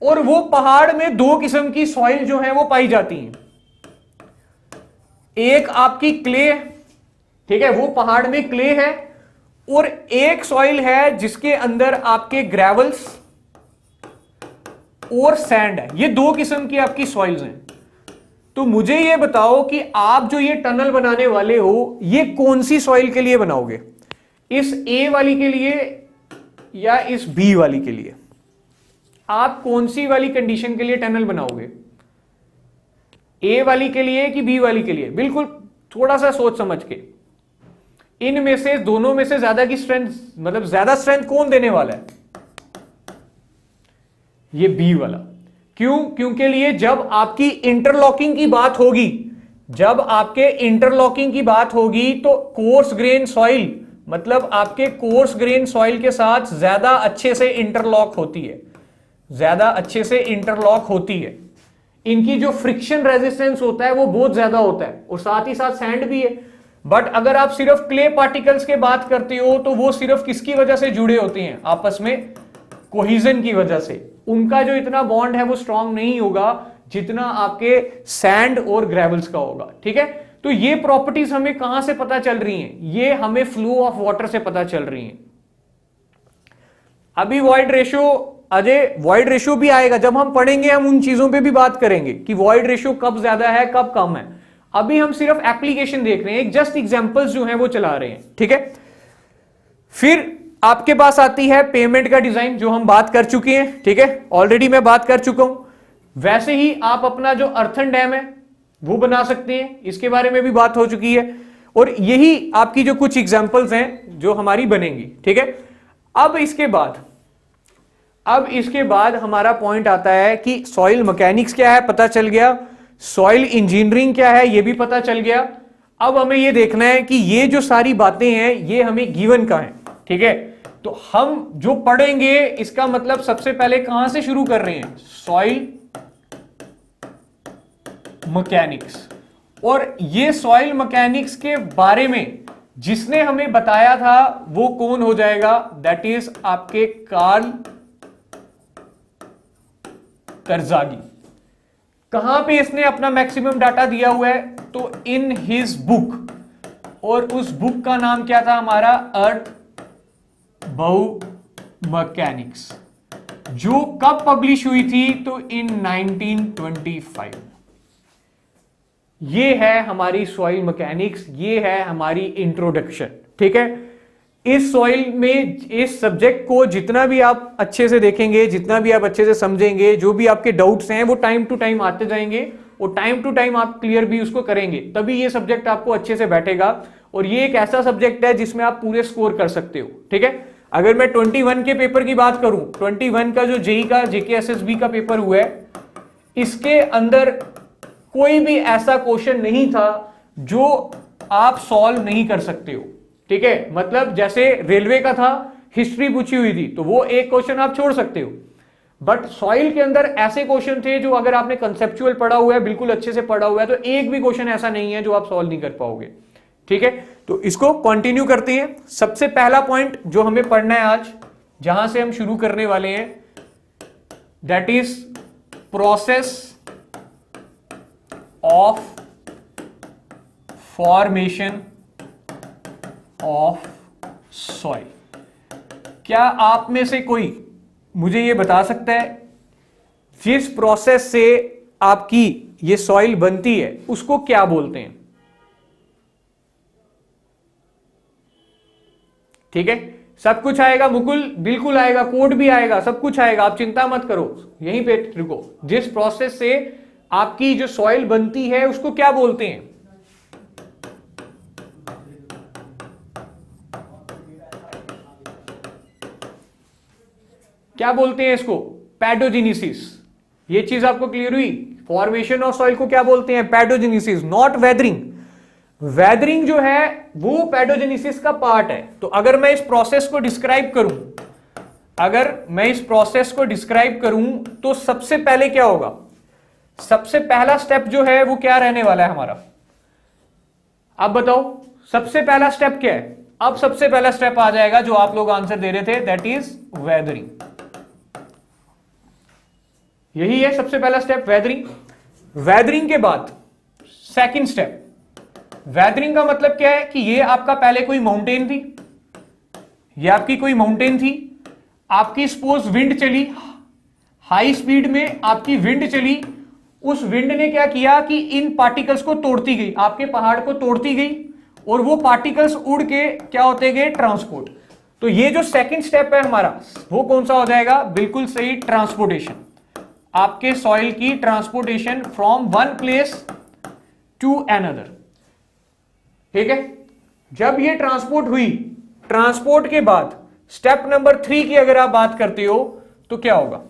और वो पहाड़ में दो किस्म की सॉइल जो है वो पाई जाती हैं। एक आपकी क्ले, ठीक है, वो पहाड़ में क्ले है, और एक सॉइल है जिसके अंदर आपके ग्रेवल्स और सैंड है। ये दो किस्म की आपकी सॉइल्स हैं। तो मुझे ये बताओ कि आप जो ये टनल बनाने वाले हो ये कौन सी सॉइल के लिए बनाओगे, इस ए वाली के लिए या इस बी वाली के लिए? आप कौन सी वाली कंडीशन के लिए टनल बनाओगे, ए वाली के लिए कि बी वाली के लिए? बिल्कुल थोड़ा सा सोच समझ के। इनमें से दोनों में से ज्यादा की स्ट्रेंथ, मतलब ज्यादा स्ट्रेंथ कौन देने वाला है? ये बी वाला। क्यों? क्योंकि लिए जब आपकी इंटरलॉकिंग की बात होगी, जब आपके इंटरलॉकिंग की बात होगी तो कोर्स ग्रेन सॉइल, मतलब आपके कोर्स ग्रेन सॉइल के साथ ज्यादा अच्छे से इंटरलॉक होती है, ज्यादा अच्छे से इंटरलॉक होती है। इनकी जो फ्रिक्शन रेजिस्टेंस होता है वो बहुत ज्यादा होता है, और साथ ही साथ सैंड भी है। बट अगर आप सिर्फ क्ले पार्टिकल्स के बात करते हो तो वो सिर्फ किसकी वजह से जुड़े होते हैं आपस में? कोहिजन की वजह से। उनका जो इतना बॉन्ड है वो स्ट्रांग नहीं होगा जितना आपके सैंड और ग्रेवल्स का होगा, ठीक है। तो ये प्रॉपर्टीज हमें कहां से पता चल रही हैं? ये हमें फ्लो ऑफ वाटर से पता चल रही हैं। अभी void ratio, Ajay void ratio भी आएगा जब हम पढ़ेंगे, हम उन चीजों पे भी बात करेंगे कि वॉइड रेशियो कब ज्यादा है कब कम है। अभी हम सिर्फ एप्लीकेशन देख रहे हैं, एक जस्ट एग्जांपल्स जो हैं वो चला रहे हैं, ठीक है। फिर आपके पास आती है पेमेंट का डिजाइन, जो हम बात कर चुके हैं, ठीक है, ऑलरेडी मैं बात कर चुका हूं। वैसे ही आप अपना जो अर्थन डैम है वो बना सकते हैं, इसके बारे में भी बात हो चुकी है। और यही आपकी जो कुछ एग्जांपल्स हैं जो हमारी बनेंगी, ठीक है। अब इसके बाद हमारा पॉइंट आता है कि सॉइल मैकेनिक्स क्या है, पता चल गया। सॉइल इंजीनियरिंग क्या है, ये भी पता चल गया। अब हमें ये देखना है कि ये जो सारी बातें हैं ये हमें गिवन का है, ठीक है। तो हम जो पढ़ेंगे इसका मतलब सबसे पहले कहां से शुरू कर रहे हैं, सॉइल मैकेनिक्स। और ये सॉइल मैकेनिक्स के बारे में जिसने हमें बताया था वो कौन हो जाएगा, दैट इज आपके कार्ल कर्जागी। कहां पे इसने अपना मैक्सिमम डाटा दिया हुआ है, तो इन हिज बुक, और उस बुक का नाम क्या था हमारा, अर्थ बायोमैकेनिक्स, जो कब पब्लिश हुई थी, तो इन 1925। ये है हमारी सॉइल मैकेनिक्स, ये है हमारी इंट्रोडक्शन, ठीक है। इस सॉइल में इस सब्जेक्ट को जितना भी आप अच्छे से देखेंगे, जितना भी आप अच्छे से समझेंगे, जो भी आपके डाउट्स हैं वो टाइम टू टाइम आते जाएंगे और टाइम टू टाइम आप क्लियर भी उसको करेंगे, तभी ये सब्जेक्ट आपको अच्छे से बैठेगा। और ये एक ऐसा सब्जेक्ट है जिसमें आप पूरे स्कोर कर सकते हो, ठीक है। अगर मैं 21 के पेपर की बात करूं, 21 का जो जेई का जेकेएसएसबी का पेपर हुआ है, इसके अंदर कोई भी ऐसा क्वेश्चन नहीं था जो आप सॉल्व नहीं कर सकते हो, ठीक है। मतलब जैसे रेलवे का था, हिस्ट्री पूछी हुई थी तो वो एक क्वेश्चन आप छोड़ सकते हो, बट सॉइल के अंदर ऐसे क्वेश्चन थे जो अगर आपने कंसेप्चुअल पढ़ा हुआ है, बिल्कुल अच्छे से पढ़ा हुआ है, तो एक भी क्वेश्चन ऐसा नहीं है जो आप सॉल्व नहीं कर पाओगे, ठीक है। तो इसको कंटिन्यू करते हैं। सबसे पहला पॉइंट जो हमें पढ़ना है आज, जहां से हम शुरू करने वाले हैं, that is process of formation of soil. क्या आप में से कोई मुझे यह बता सकता है जिस प्रोसेस से आपकी ये सॉइल बनती है उसको क्या बोलते हैं, ठीक है। सब कुछ आएगा मुकुल, बिल्कुल आएगा, कोड भी आएगा, सब कुछ आएगा, आप चिंता मत करो, यहीं पे रुको। जिस प्रोसेस से आपकी जो सॉइल बनती है उसको क्या बोलते हैं, क्या बोलते हैं इसको, पैडोजेनेसिस। ये चीज आपको क्लियर हुई। फॉर्मेशन ऑफ सॉइल को क्या बोलते हैं, पैडोजेनेसिस, नॉट वेदरिंग। वेदरिंग जो है वो पैडोजेनेसिस का पार्ट है। तो अगर मैं इस प्रोसेस को डिस्क्राइब करूं तो सबसे पहले क्या होगा, सबसे पहला स्टेप जो है वो क्या रहने वाला है हमारा, आप बताओ सबसे पहला स्टेप क्या है। अब सबसे पहला स्टेप आ जाएगा जो आप लोग आंसर दे रहे थे, दैट इज वेदरिंग। यही है सबसे पहला स्टेप, वेदरिंग। वेदरिंग के बाद सेकंड स्टेप, वेदरिंग का मतलब क्या है कि ये आपका पहले कोई माउंटेन थी, ये आपकी कोई माउंटेन थी, आपकी सपोज विंड चली, हाई स्पीड में आपकी विंड चली, उस विंड ने क्या किया कि इन पार्टिकल्स को तोड़ती गई, आपके पहाड़ को तोड़ती गई, और वो पार्टिकल्स उड़ के क्या होते गए, ट्रांसपोर्ट। तो ये जो सेकंड स्टेप है हमारा वो कौन सा हो जाएगा, बिल्कुल सही, ट्रांसपोर्टेशन। आपके सॉइल की transportation from one place to another, ठीक है। जब ये ट्रांसपोर्ट हुई, ट्रांसपोर्ट के बाद स्टेप नंबर 3 की अगर आप बात करते हो तो क्या होगा,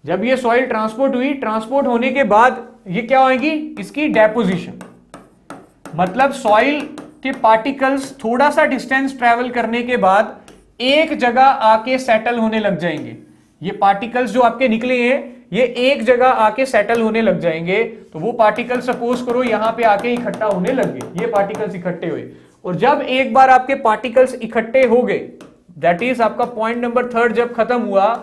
जब ये सॉइल ट्रांसपोर्ट हुई, ट्रांसपोर्ट होने के बाद ये क्या होगी, इसकी डेपोजिशन। मतलब सॉइल के पार्टिकल्स थोड़ा सा डिस्टेंस ट्रेवल करने के बाद एक जगह आके सेटल होने लग जाएंगे। ये पार्टिकल्स जो आपके निकले हैं ये एक जगह आके सेटल होने लग जाएंगे। तो वो पार्टिकल सपोज करो यहां पे आके इकट्ठा होने लग गए, ये पार्टिकल्स इकट्ठे हुए, और जब एक बार आपके पार्टिकल्स इकट्ठे हो गए, दैट इज आपका पॉइंट नंबर 3 जब खत्म हुआ,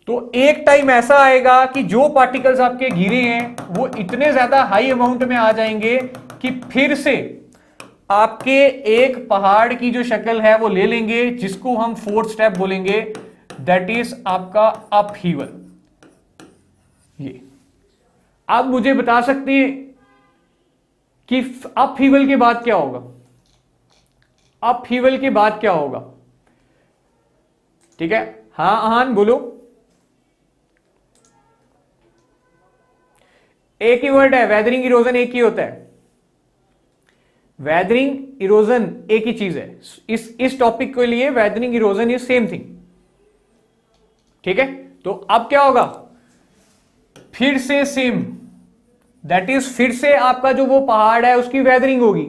तो एक टाइम ऐसा आएगा कि जो पार्टिकल्स आपके गिरे हैं वो इतने ज्यादा हाई अमाउंट में आ जाएंगे कि फिर से आपके एक पहाड़ की जो शक्ल है वो ले लेंगे, जिसको हम फोर्थ स्टेप बोलेंगे, दैट इज आपका अपहीवल। ये आप मुझे बता सकते हैं कि अपहीवल के बाद क्या होगा, अपहीवल के बाद क्या होगा, ठीक है। हाँ आहान बोलो, एक ही वर्ड है, वेदरिंग इरोजन एक ही होता है। वेदरिंग इरोजन एक ही चीज है। इस टॉपिक के लिए weathering erosion is same thing. ठीक है, तो अब क्या होगा, फिर से सेम, दैट इज फिर से आपका जो वो पहाड़ है उसकी वेदरिंग होगी,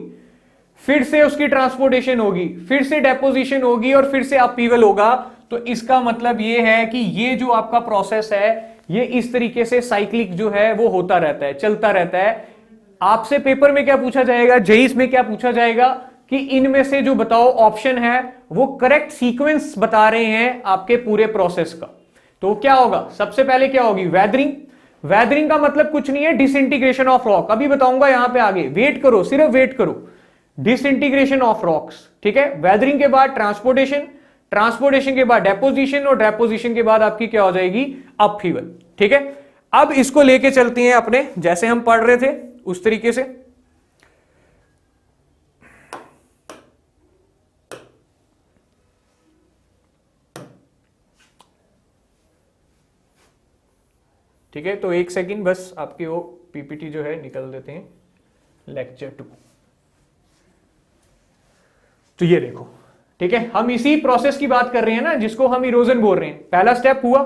फिर से उसकी ट्रांसपोर्टेशन होगी, फिर से डेपोजिशन होगी और फिर से अपीवल होगा। तो इसका मतलब ये है कि ये जो आपका प्रोसेस है ये इस तरीके से साइक्लिक जो है वो होता रहता है, चलता रहता है। आपसे पेपर में क्या पूछा जाएगा, जेईस में क्या पूछा जाएगा कि इनमें से जो बताओ ऑप्शन है वो करेक्ट सीक्वेंस बता रहे हैं आपके पूरे प्रोसेस का। तो क्या होगा, सबसे पहले क्या होगी, वेदरिंग। वेदरिंग का मतलब कुछ नहीं है डिसइंटीग्रेशन ऑफ रॉक, अभी बताऊंगा यहां पे आगे, वेट करो, सिर्फ वेट करो। डिसइंटीग्रेशन ऑफ रॉक्स, ठीक है। वेदरिंग के बाद ट्रांसपोर्टेशन, ट्रांसपोर्टेशन के बाद डेपोजिशन और डेपोजिशन के बाद आपकी क्या हो जाएगी, अपहीवल। ठीक है, अब इसको लेके चलते हैं अपने जैसे हम पढ़ रहे थे उस तरीके से। ठीक है, तो एक सेकंड बस आपकी वो पीपीटी जो है निकल देते हैं, लेक्चर 2। तो ये देखो, ठीक है, हम इसी प्रोसेस की बात कर रहे हैं ना जिसको हम इरोजन बोल रहे हैं। पहला स्टेप हुआ,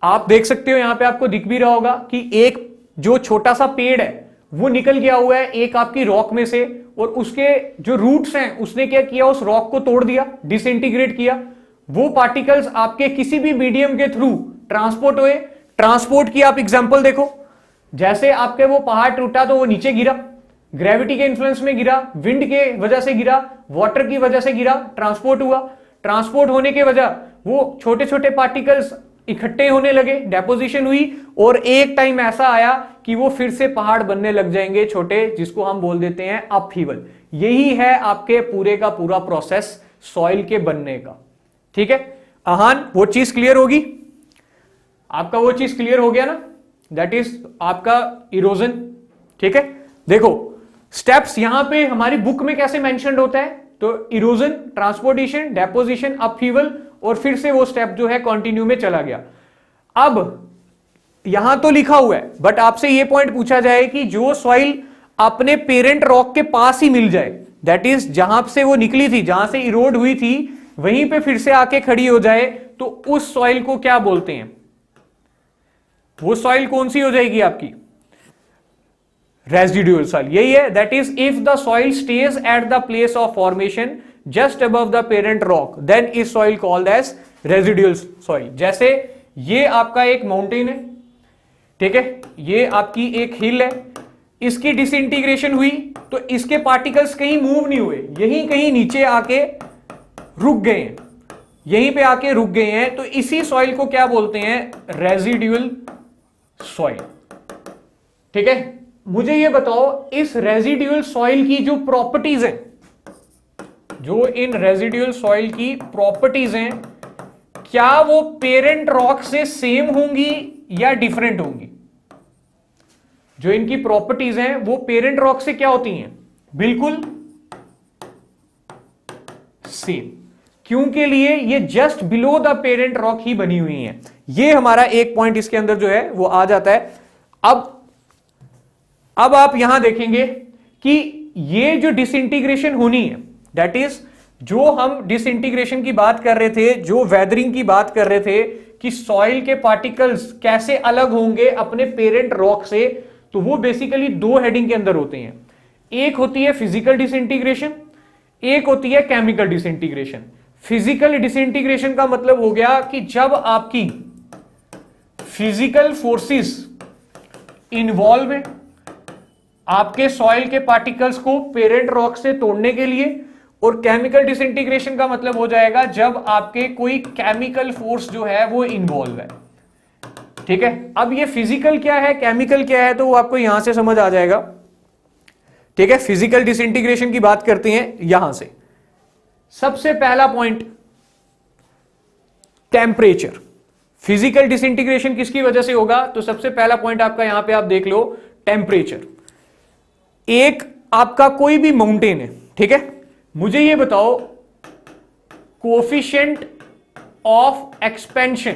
आप देख सकते हो यहां पे आपको दिख भी रहा होगा कि एक जो छोटा सा पेड़ है वो निकल गया हुआ है एक आपकी रॉक में से, और उसके जो रूट्स हैं उसने क्या किया, उस रॉक को तोड़ दिया, डिसइंटीग्रेट किया। वो पार्टिकल्स आपके किसी भी मीडियम के थ्रू ट्रांसपोर्ट हुए। ट्रांसपोर्ट की आप एग्जांपल देखो, जैसे आपके वो पहाड़ टूटा तो वो नीचे गिरा, ग्रेविटी के इन्फ्लुएंस में गिरा, विंड के वजह से गिरा, वाटर की वजह से गिरा, ट्रांसपोर्ट हुआ। ट्रांसपोर्ट होने के वजह वो छोटे छोटे पार्टिकल्स इकट्ठे होने लगे, डेपोजिशन हुई, और एक टाइम ऐसा आया कि वो फिर से पहाड़ बनने लग जाएंगे छोटे, जिसको हम बोल देते हैं अपहीवल। यही है आपके पूरे का पूरा प्रोसेस सॉइल के बनने का। ठीक है, आहान वो चीज क्लियर होगी, आपका वो चीज क्लियर हो गया ना, दैट इज आपका इरोजन। ठीक है, देखो स्टेप्स यहां पे हमारी बुक में कैसे मेंशन्ड होता है, तो इरोजन, ट्रांसपोर्टेशन, डेपोजिशन, अपहीवल, और फिर से वो स्टेप जो है कंटिन्यू में चला गया। अब यहां तो लिखा हुआ है, बट आपसे ये पॉइंट पूछा जाए कि जो सॉइल अपने पेरेंट रॉक के पास ही मिल जाए, दैट इज जहां से वो निकली थी, जहां से इरोड हुई थी वहीं पे फिर से आके खड़ी हो जाए, तो उस सॉइल को क्या बोलते हैं, वो सॉइल कौन सी हो जाएगी आपकी, रेजिड्यूअल सॉइल। यही है, that is if the soil stage at the place of formation just above the parent rock then is soil called as residual soil. जैसे ये आपका एक माउंटेन है, ठीक है, ये आपकी एक हिल है, इसकी डिसइंटीग्रेशन हुई तो इसके पार्टिकल्स कहीं मूव नहीं हुए, यहीं कहीं नीचे आके रुक गए हैं, यहीं पे आके रुक गए हैं, तो इसी सॉइल को क्या बोलते हैं, रेजिड्यूअल सॉइल। ठीक है, मुझे ये बताओ इस रेजिड्यूअल सॉइल की जो प्रॉपर्टीज हैं, जो इन रेजिड्यूअल सॉइल की प्रॉपर्टीज हैं, क्या वो पेरेंट रॉक से सेम होंगी या डिफरेंट होंगी। जो इनकी प्रॉपर्टीज हैं वो पेरेंट रॉक से क्या होती हैं, बिल्कुल सेम। क्यों के लिए, ये just below the parent rock ही बनी हुई हैं। ये हमारा एक पॉइंट इसके अंदर जो है वो आ जाता है। अब आप यहां देखेंगे कि ये जो डिसइंटीग्रेशन होनी है, दैट इज जो हम डिसइंटीग्रेशन की बात कर रहे थे, जो वेदरिंग की बात कर रहे थे कि सॉइल के पार्टिकल्स कैसे अलग होंगे अपने पेरेंट रॉक से, तो वो बेसिकली दो हेडिंग के अंदर होते हैं। एक होती है फिजिकल डिसइंटीग्रेशन, एक होती है केमिकल डिसइंटीग्रेशन। फिजिकल डिसइंटीग्रेशन का मतलब हो गया कि जब आपकी फिजिकल फोर्सेस इन्वॉल्व है आपके सॉइल के पार्टिकल्स को पेरेंट रॉक से तोड़ने के लिए, और केमिकल डिसइंटीग्रेशन का मतलब हो जाएगा जब आपके कोई केमिकल फोर्स जो है वो इन्वॉल्व है। ठीक है, अब ये फिजिकल क्या है, केमिकल क्या है, तो वो आपको यहां से समझ आ जाएगा। ठीक है, फिजिकल डिसइंटीग्रेशन की बात करते हैं यहां से। सबसे पहला पॉइंट टेम्परेचर। फिजिकल डिसइंटीग्रेशन किसकी वजह से होगा, तो सबसे पहला पॉइंट आपका यहां पे आप देख लो, टेम्परेचर। एक आपका कोई भी माउंटेन है, ठीक है, मुझे ये बताओ कोफिशिएंट ऑफ एक्सपेंशन,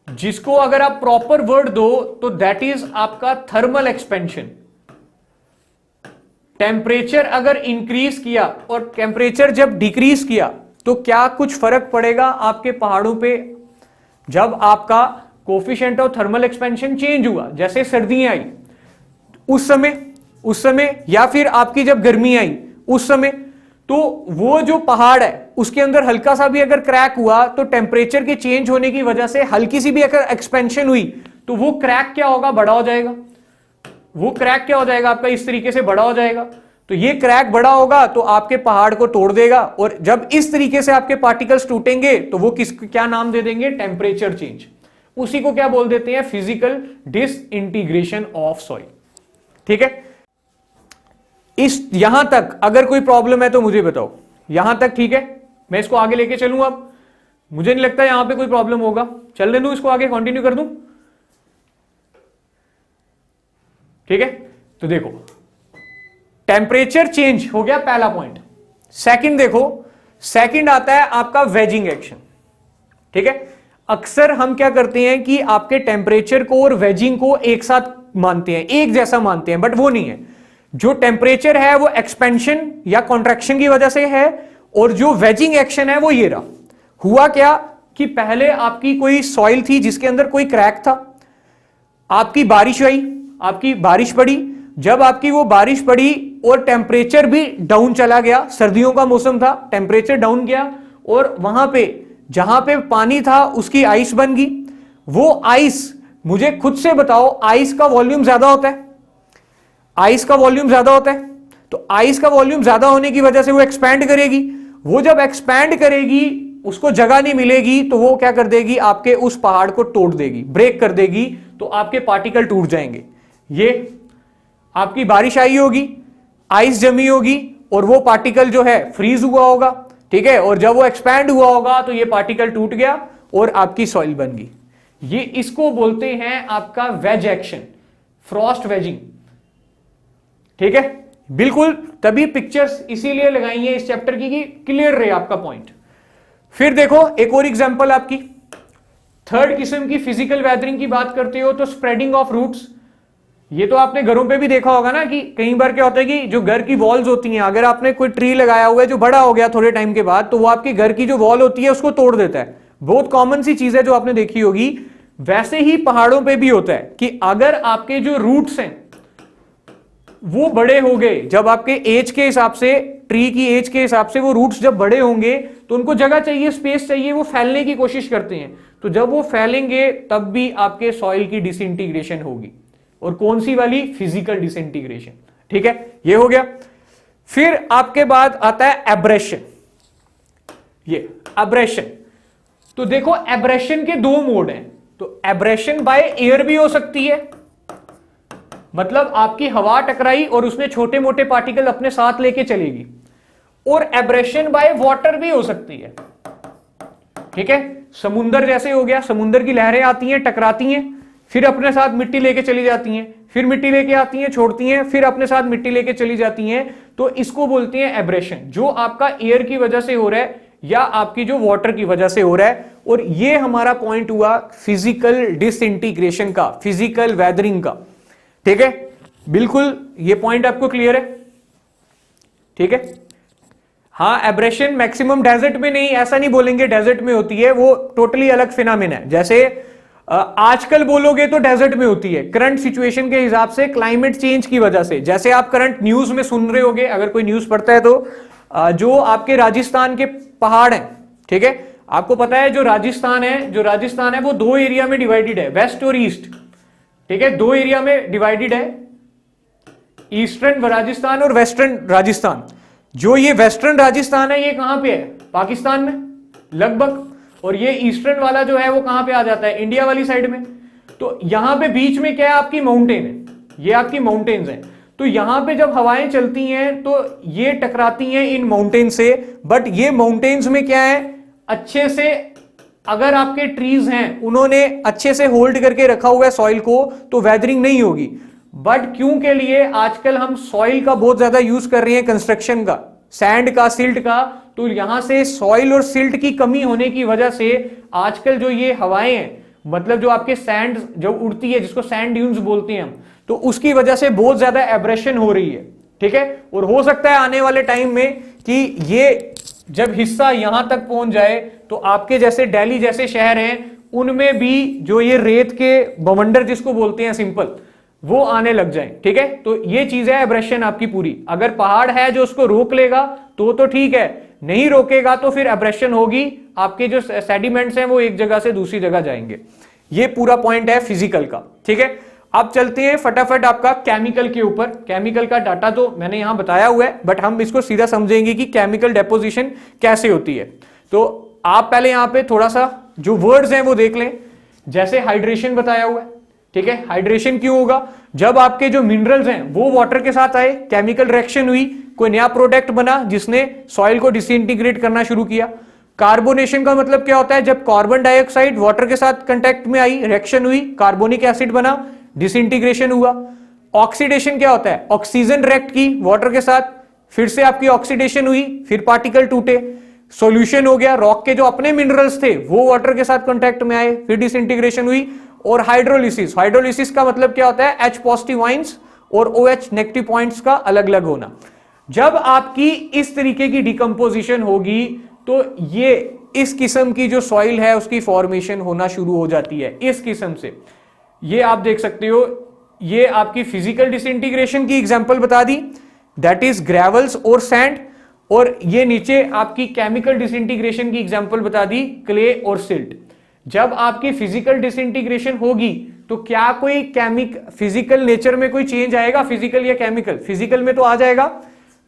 जिसको अगर आप प्रॉपर वर्ड दो तो दैट इज आपका थर्मल एक्सपेंशन। टेम्परेचर अगर इंक्रीज किया और टेम्परेचर जब डिक्रीज किया तो क्या कुछ फर्क पड़ेगा आपके पहाड़ों पे? जब आपका coefficient of thermal expansion change हुआ, जैसे सर्दियां आई उस समय या फिर आपकी जब गर्मी आई उस समय, तो वो जो पहाड़ है उसके अंदर हल्का सा भी अगर क्रैक हुआ तो टेम्परेचर के चेंज होने की वजह से हल्की सी भी अगर एक्सपेंशन हुई तो वो क्रैक क्या होगा? बड़ा हो जाएगा। वो क्रैक क्या हो जाएगा आपका? इस तरीके से बड़ा हो जाएगा। तो ये क्रैक बड़ा होगा तो आपके पहाड़ को तोड़ देगा, और जब इस तरीके से आपके पार्टिकल्स टूटेंगे तो वो क्या नाम दे देंगे? Temperature change. उसी को क्या बोल देते हैं? Physical disintegration of soil. ठीक है, इस यहां तक अगर कोई प्रॉब्लम है तो मुझे बताओ। यहां तक ठीक है? मैं इसको आगे लेके चलूं? अब मुझे नहीं लगता यहां पे कोई प्रॉब्लम होगा। चलने दूं इसको आगे, कंटिन्यू कर दूं? ठीक है, तो देखो टेम्परेचर चेंज हो गया पहला पॉइंट। सेकंड देखो, सेकंड आता है आपका वेजिंग एक्शन। ठीक है, अक्सर हम क्या करते हैं कि आपके टेम्परेचर को और वेजिंग को एक साथ मानते हैं, एक जैसा मानते हैं, बट वो नहीं है। जो टेम्परेचर है वो एक्सपेंशन या कॉन्ट्रैक्शन की वजह से है, और जो वेजिंग एक्शन है वो ये रहा। हुआ क्या कि पहले आपकी कोई सॉइल थी जिसके अंदर कोई क्रैक था, आपकी बारिश आई, आपकी बारिश पड़ी, जब आपकी वो बारिश पड़ी और टेम्परेचर भी डाउन चला गया, सर्दियों का मौसम था, टेम्परेचर डाउन गया, और वहां पे जहां पे पानी था उसकी आइस बन गई। वो आइस, मुझे खुद से बताओ, आइस का वॉल्यूम ज्यादा होता है? आइस का वॉल्यूम ज्यादा होता है, तो आइस का वॉल्यूम ज्यादा होने की वजह से वो एक्सपैंड करेगी। वो जब एक्सपैंड करेगी, उसको जगह नहीं मिलेगी, तो वो क्या कर देगी? आपके उस पहाड़ को तोड़ देगी, ब्रेक कर देगी, तो आपके पार्टिकल टूट जाएंगे। ये आपकी बारिश आई होगी, आइस जमी होगी, और वो पार्टिकल जो है फ्रीज हुआ होगा। ठीक है, और जब वो एक्सपैंड हुआ होगा तो ये पार्टिकल टूट गया और आपकी सॉइल बन गई। ये इसको बोलते हैं आपका वेज एक्शन, फ्रॉस्ट वेजिंग। ठीक है, बिल्कुल, तभी पिक्चर्स इसीलिए लगाई है इस चैप्टर की कि क्लियर रहे आपका पॉइंट। फिर देखो एक और एग्जांपल आपकी, थर्ड किस्म की फिजिकल वेदरिंग की बात करते हो तो स्प्रेडिंग ऑफ रूट्स। ये तो आपने घरों पे भी देखा होगा ना कि कई बार क्या होता है कि जो घर की वॉल्स होती हैं, अगर आपने कोई ट्री लगाया हुआ है जो बड़ा हो गया थोड़े टाइम के बाद, तो वो आपके घर की जो वॉल होती है उसको तोड़ देता है। बहुत कॉमन सी चीज है जो आपने देखी होगी। वैसे ही पहाड़ों पे भी होता है कि अगर आपके जो रूट्स हैं वो बड़े हो गए, जब आपके एज के हिसाब से, ट्री की एज के हिसाब से वो रूट्स जब बड़े होंगे तो उनको जगह चाहिए, स्पेस चाहिए, वो फैलने की कोशिश करते हैं। तो जब वो फैलेंगे तब भी आपके सॉइल की डिसइंटीग्रेशन होगी, और कौन सी वाली? Physical disintegration. ठीक है, ये हो गया। फिर आपके बाद आता है एब्रेशन। ये एब्रेशन, तो देखो एब्रेशन के दो मोड हैं। तो एब्रेशन बाय एयर भी हो सकती है, मतलब आपकी हवा टकराई और उसने छोटे मोटे पार्टिकल अपने साथ लेके चलेगी, और एब्रेशन बाय वाटर भी हो सकती है। ठीक है, समुंदर जैसे हो गया, समुंदर की लहरें आती हैं, टकराती हैं, फिर अपने साथ मिट्टी लेके चली जाती हैं, फिर मिट्टी लेके आती हैं, छोड़ती हैं, फिर अपने साथ मिट्टी लेके चली जाती हैं। तो इसको बोलते हैं एब्रेशन, जो आपका एयर की वजह से हो रहा है या आपकी जो वाटर की वजह से हो रहा है। और ये हमारा पॉइंट हुआ फिजिकल डिसइंटीग्रेशन का, फिजिकल वेदरिंग का। ठीक है, बिल्कुल ये पॉइंट आपको क्लियर है? ठीक है, हाँ, एब्रेशन मैक्सिमम डेजर्ट में नहीं, ऐसा नहीं बोलेंगे डेजर्ट में होती है, वो टोटली अलग फिनोमेना है। जैसे आजकल बोलोगे तो डेजर्ट में होती है, करंट सिचुएशन के हिसाब से, क्लाइमेट चेंज की वजह से। जैसे आप करंट न्यूज में सुन रहे होगे, अगर कोई न्यूज पढ़ता है तो जो आपके राजस्थान के पहाड़ हैं, ठीक है, आपको पता है जो राजस्थान है वो दो एरिया में डिवाइडेड है, वेस्ट और ईस्ट। ठीक है, दो एरिया में डिवाइडेड है, ईस्टर्न राजस्थान और वेस्टर्न राजस्थान। जो ये वेस्टर्न राजस्थान है ये कहां पे है? पाकिस्तान में लगभग, और ये ईस्टर्न वाला जो है वो कहां पे आ जाता है? इंडिया वाली साइड में। तो यहां पे बीच में क्या है? आपकी माउंटेन है, ये आपकी माउंटेन्स है। तो यहां पे जब हवाएं चलती हैं तो ये टकराती हैं इन माउंटेन से, बट ये माउंटेन्स में क्या है? अच्छे से अगर आपके ट्रीज हैं उन्होंने अच्छे से होल्ड करके रखा हुआ है सॉइल को, तो वेदरिंग नहीं होगी। बट क्यों के लिए आजकल हम सॉइल का बहुत ज्यादा यूज कर रहे हैं, कंस्ट्रक्शन का, सैंड का, सिल्ट का, तो यहां से सॉइल और सिल्ट की कमी होने की वजह से आजकल जो ये हवाएं हैं, मतलब जो आपके सैंड जो उड़ती है, जिसको सैंड ड्यून्स बोलते हैं हम, तो उसकी वजह से बहुत ज्यादा एब्रेशन हो रही है। ठीक है। और हो सकता है आने वाले टाइम में कि ये जब हिस्सा यहां तक पहुंच जाए तो आपके जैसे दिल्ली जैसे शहर हैं उनमें भी जो ये रेत के बवंडर जिसको बोलते हैं सिंपल, वो आने लग जाएं। ठीक है, तो ये चीज है एब्रेशन आपकी पूरी। अगर पहाड़ है जो उसको रोक लेगा तो ठीक है, नहीं रोकेगा तो फिर एब्रेशन होगी, आपके जो सेडिमेंट्स हैं वो एक जगह से दूसरी जगह जाएंगे। ये पूरा पॉइंट है फिजिकल का। ठीक है, अब चलते हैं फटाफट आपका केमिकल के ऊपर। केमिकल का डाटा तो मैंने यहां बताया हुआ है, बट हम इसको सीधा समझेंगे कि केमिकल डेपोजिशन कैसे होती है। तो आप पहले यहां पे थोड़ा सा जो वर्ड्स हैं वो देख लें। जैसे हाइड्रेशन बताया हुआ है, ठीक है, हाइड्रेशन क्यों होगा? जब आपके जो मिनरल्स हैं वो वाटर के साथ आए, केमिकल रिएक्शन हुई, कोई नया प्रोडक्ट बना जिसने सॉइल को डिसइंटीग्रेट करना शुरू किया। कार्बोनेशन का मतलब क्या होता है? जब कार्बन डाइऑक्साइड वाटर के साथ कांटेक्ट में आई, रिएक्शन हुई, कार्बोनिक एसिड बना, डिसइंटीग्रेशन हुआ। ऑक्सीडेशन क्या होता है? ऑक्सीजन रिएक्ट की वाटर के साथ, फिर से आपकी ऑक्सीडेशन हुई, फिर पार्टिकल टूटे, सॉल्यूशन हो गया। रॉक के जो अपने मिनरल्स थे वो वाटर के साथ कांटेक्ट में आए, फिर डिसइंटीग्रेशन हुई। और हाइड्रोलिसिस, हाइड्रोलिसिस का मतलब क्या होता है? H पॉजिटिव आयंस और OH नेगेटिव पॉइंट्स का अलग अलग होना। जब आपकी इस तरीके की डिकम्पोजिशन होगी तो ये इस किस्म की जो सॉइल है उसकी फॉर्मेशन होना शुरू हो जाती है इस किस्म से। ये आप देख सकते हो, ये आपकी फिजिकल डिसइंटीग्रेशन की एग्जांपल बता दी, दैट इज ग्रेवल्स और सैंड। और ये नीचे आपकी केमिकल डिसइंटीग्रेशन की एग्जांपल बता दी, क्ले और सिल्ट। जब आपकी फिजिकल डिसइंटीग्रेशन होगी तो क्या कोई फिजिकल नेचर में कोई चेंज आएगा? फिजिकल या केमिकल? फिजिकल में तो आ जाएगा,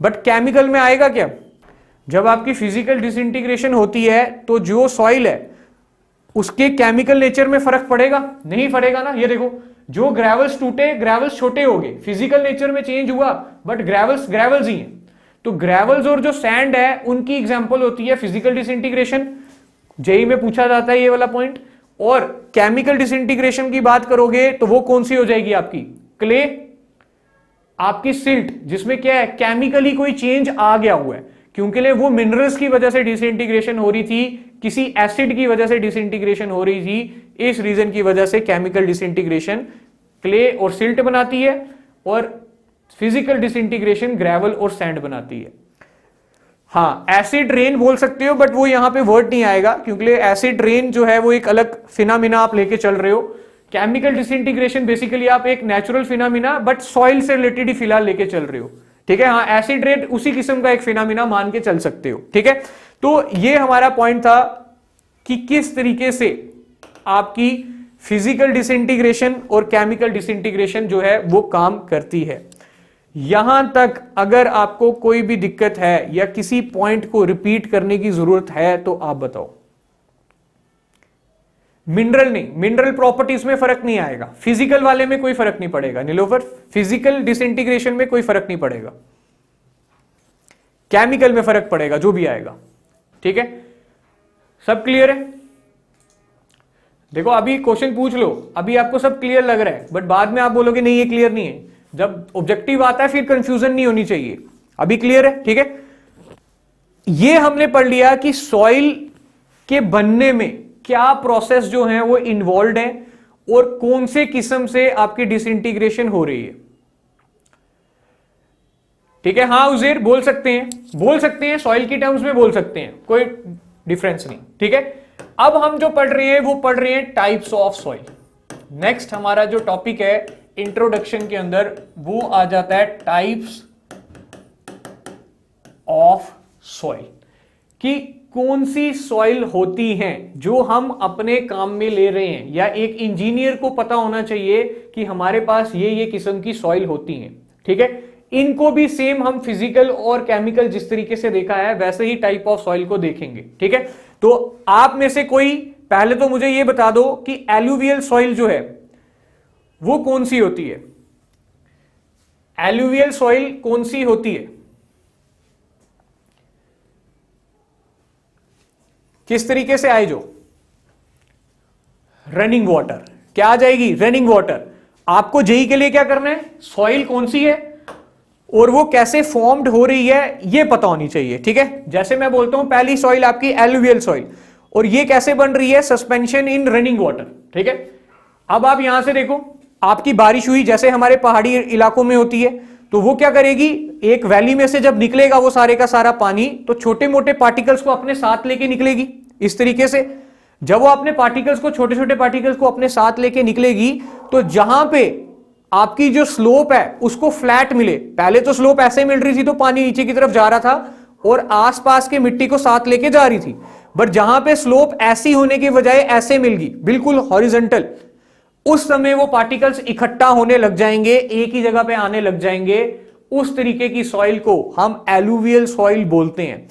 बट केमिकल में आएगा क्या? जब आपकी फिजिकल डिसइंटीग्रेशन होती है तो जो सॉइल है उसके केमिकल नेचर में फर्क पड़ेगा? नहीं पड़ेगा ना। ये देखो, जो ग्रेवल्स टूटे, ग्रेवल्स छोटे हो गए, फिजिकल नेचर में चेंज हुआ, बट ग्रेवल्स ग्रेवल्स ही हैं। तो ग्रेवल्स और जो सैंड है उनकी एग्जांपल होती है फिजिकल डिसइंटीग्रेशन। जेई में पूछा जाता है ये वाला पॉइंट। और केमिकल डिसइंटीग्रेशन की बात करोगे तो वो कौन सी हो जाएगी आपकी? क्ले, आपकी सिल्ट, जिसमें क्या है? केमिकली कोई चेंज आ गया हुआ है, क्योंकि वो मिनरल्स की वजह से डिसइंटीग्रेशन हो रही थी, किसी एसिड की वजह से डिसइंटीग्रेशन हो रही थी, इस रीजन की वजह से केमिकल डिसइंटीग्रेशन क्ले और सिल्ट बनाती है, और फिजिकल डिसइंटीग्रेशन ग्रेवल और सैंड बनाती है। हाँ, एसिड रेन बोल सकते हो, बट वो यहां पे वर्ड नहीं आएगा, क्योंकि एसिड रेन जो है वो एक अलग फिनोमिना आप लेके चल रहे हो। केमिकल डिसइंटीग्रेशन बेसिकली आप एक नेचुरल फिनोमिना बट सॉइल से रिलेटेड ही फिलहाल लेके चल रहे हो। ठीक है, हाँ, एसिड रेन उसी किस्म का एक फिनोमिना मान के चल सकते हो। ठीक है, तो ये हमारा पॉइंट था कि किस तरीके से आपकी फिजिकल डिसइंटीग्रेशन और केमिकल डिसइंटीग्रेशन जो है वो काम करती है। यहां तक अगर आपको कोई भी दिक्कत है या किसी पॉइंट को रिपीट करने की जरूरत है तो आप बताओ। मिनरल नहीं, मिनरल प्रॉपर्टीज में फर्क नहीं आएगा, फिजिकल वाले में कोई फर्क नहीं पड़ेगा नीलोफर, फिजिकल डिसइंटीग्रेशन में कोई फर्क नहीं पड़ेगा, केमिकल में फर्क पड़ेगा जो भी आएगा। ठीक है, सब क्लियर है? देखो अभी क्वेश्चन पूछ लो, अभी आपको सब क्लियर लग रहा है, बट बाद में आप बोलोगे नहीं ये क्लियर नहीं है। जब ऑब्जेक्टिव आता है फिर कंफ्यूजन नहीं होनी चाहिए। अभी क्लियर है? ठीक है, ये हमने पढ़ लिया कि सॉइल के बनने में क्या प्रोसेस जो है वो इन्वॉल्व है और कौन से किस्म से आपकी डिसइंटीग्रेशन हो रही है। ठीक है, हाँ उजेर बोल सकते हैं, सॉइल की टर्म्स में बोल सकते हैं, कोई डिफरेंस नहीं। ठीक है, अब हम जो पढ़ रहे हैं वो पढ़ रहे हैं टाइप्स ऑफ सॉइल। नेक्स्ट हमारा जो टॉपिक है इंट्रोडक्शन के अंदर वो आ जाता है टाइप्स ऑफ सॉइल, कि कौन सी सॉइल होती हैं जो हम अपने काम में ले रहे हैं, या एक इंजीनियर को पता होना चाहिए कि हमारे पास ये किस्म की सॉइल होती हैं। ठीक है, इनको भी सेम हम फिजिकल और केमिकल जिस तरीके से देखा है वैसे ही टाइप ऑफ सॉइल को देखेंगे। ठीक है, तो आप में से कोई पहले तो मुझे ये बता दो कि एलुवियल सॉइल जो है वो कौन सी होती है? एलुवियल सॉइल कौन सी होती है? किस तरीके से आए? जो रनिंग वाटर, क्या आ जाएगी? Running water. आपको जेई के लिए क्या करना है? सॉइल कौन सी है और वो कैसे फॉर्म्ड हो रही है ये पता होनी चाहिए। ठीक है, जैसे मैं बोलता हूं पहली सॉइल आपकी एलुवियल सॉइल, और ये कैसे बन रही है? सस्पेंशन इन रनिंग वाटर। ठीक है, अब आप यहां से देखो, आपकी बारिश हुई जैसे हमारे पहाड़ी इलाकों में होती है, तो वो क्या करेगी, एक वैली में से जब निकलेगा वो सारे का सारा पानी, तो छोटे मोटे पार्टिकल्स को अपने साथ लेके निकलेगी इस तरीके से। जब वो अपने पार्टिकल्स को, छोटे छोटे पार्टिकल्स को अपने साथ लेके निकलेगी, तो जहां पे आपकी जो स्लोप है उसको फ्लैट मिले, पहले तो स्लोप ऐसे मिल रही थी तो पानी नीचे की तरफ जा रहा था और आसपास के मिट्टी को साथ लेके जा रही थी, बट जहां पे स्लोप ऐसी होने की बजाय ऐसे मिल गई, बिल्कुल हॉरिजॉन्टल, उस समय वो पार्टिकल्स इकट्ठा होने लग जाएंगे, एक ही जगह पे आने लग जाएंगे। उस तरीके की सॉइल को हम एलुवियल सॉइल बोलते हैं।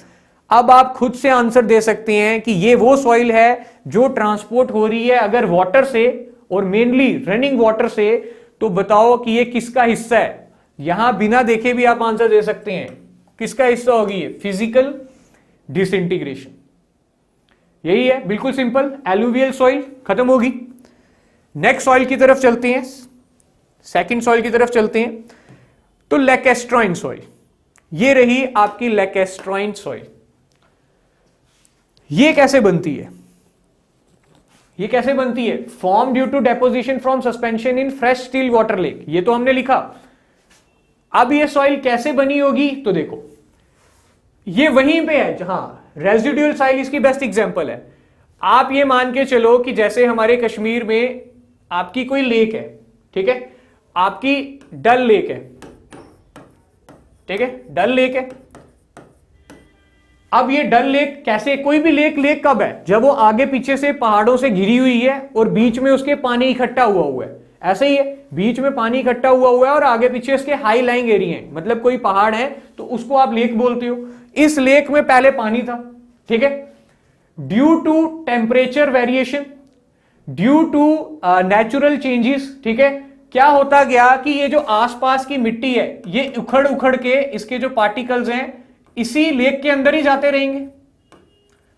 अब आप खुद से आंसर दे सकते हैं कि ये वो सॉइल है जो ट्रांसपोर्ट हो रही है अगर वाटर से, और मेनली रनिंग वाटर से, तो बताओ कि ये किसका हिस्सा है। यहां बिना देखे भी आप आंसर दे सकते हैं, किसका हिस्सा होगी ये, फिजिकल डिसइंटीग्रेशन। यही है, बिल्कुल सिंपल, एलुवियल सॉइल खत्म होगी। नेक्स्ट सॉइल की तरफ चलते हैं, सेकंड सॉइल की तरफ चलते हैं। तो लैकेस्ट्रॉइन सॉइल, ये रही आपकी लैकेस्ट्रॉइन सॉइल। ये कैसे बनती है, ये कैसे बनती है, form due to deposition from suspension in fresh still water lake, ये तो हमने लिखा। अब ये सॉइल कैसे बनी होगी, तो देखो ये वहीं पे है जहां रेजिडुअल सॉइल इसकी बेस्ट एग्जांपल है। आप ये मान के चलो कि जैसे हमारे कश्मीर में आपकी कोई लेक है, ठीक है, आपकी डल लेक है, ठीक है, डल लेक है। अब ये डल लेक कैसे, कोई भी लेक कब है, जब वो आगे पीछे से पहाड़ों से घिरी हुई है और बीच में उसके पानी इकट्ठा हुआ है। ऐसे ही है, बीच में पानी इकट्ठा हुआ है और आगे पीछे उसके हाई लाइंग एरिया है, मतलब कोई पहाड़ है तो उसको आप लेक बोलते हो। इस लेक में पहले पानी था, ठीक है, due to temperature variation, due to natural changes, ठीक है, क्या होता गया कि ये जो आसपास की मिट्टी है ये उखड़ उखड़ के इसके जो पार्टिकल्स हैं इसी लेक के अंदर ही जाते रहेंगे।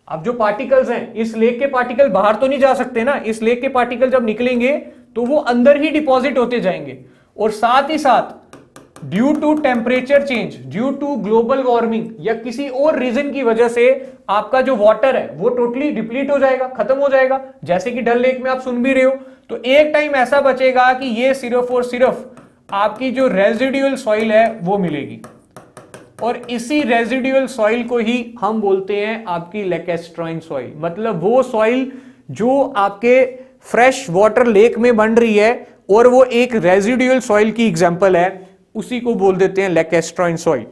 अब जो पार्टिकल्स हैं, इस लेक के पार्टिकल बाहर तो नहीं जा सकते ना, इस लेक के पार्टिकल जब निकलेंगे तो वो अंदर ही डिपॉजिट होते जाएंगे। और साथ ही साथ due to temperature change, due to global warming या किसी और रीजन की वजह से आपका जो वाटर है वो टोटली डिप्लीट हो जाएगा, खत्म हो जाएगा। जैसे कि डल लेक में आप सुन भी रहे हो, तो एक टाइम ऐसा बचेगा कि ये सिर्फ और सिर्फ आपकी जो रेजिडुअल सॉइल है वो मिलेगी, और इसी रेजिडुअल सॉइल को ही हम बोलते हैं आपकी लैकेस्ट्रॉइन सॉइल। मतलब वो सॉइल जो आपके फ्रेश वाटर लेक में बन रही है और वो एक रेजिडुअल सॉइल की एग्जांपल है, उसी को बोल देते हैं लैकेस्ट्रॉइन सॉइल।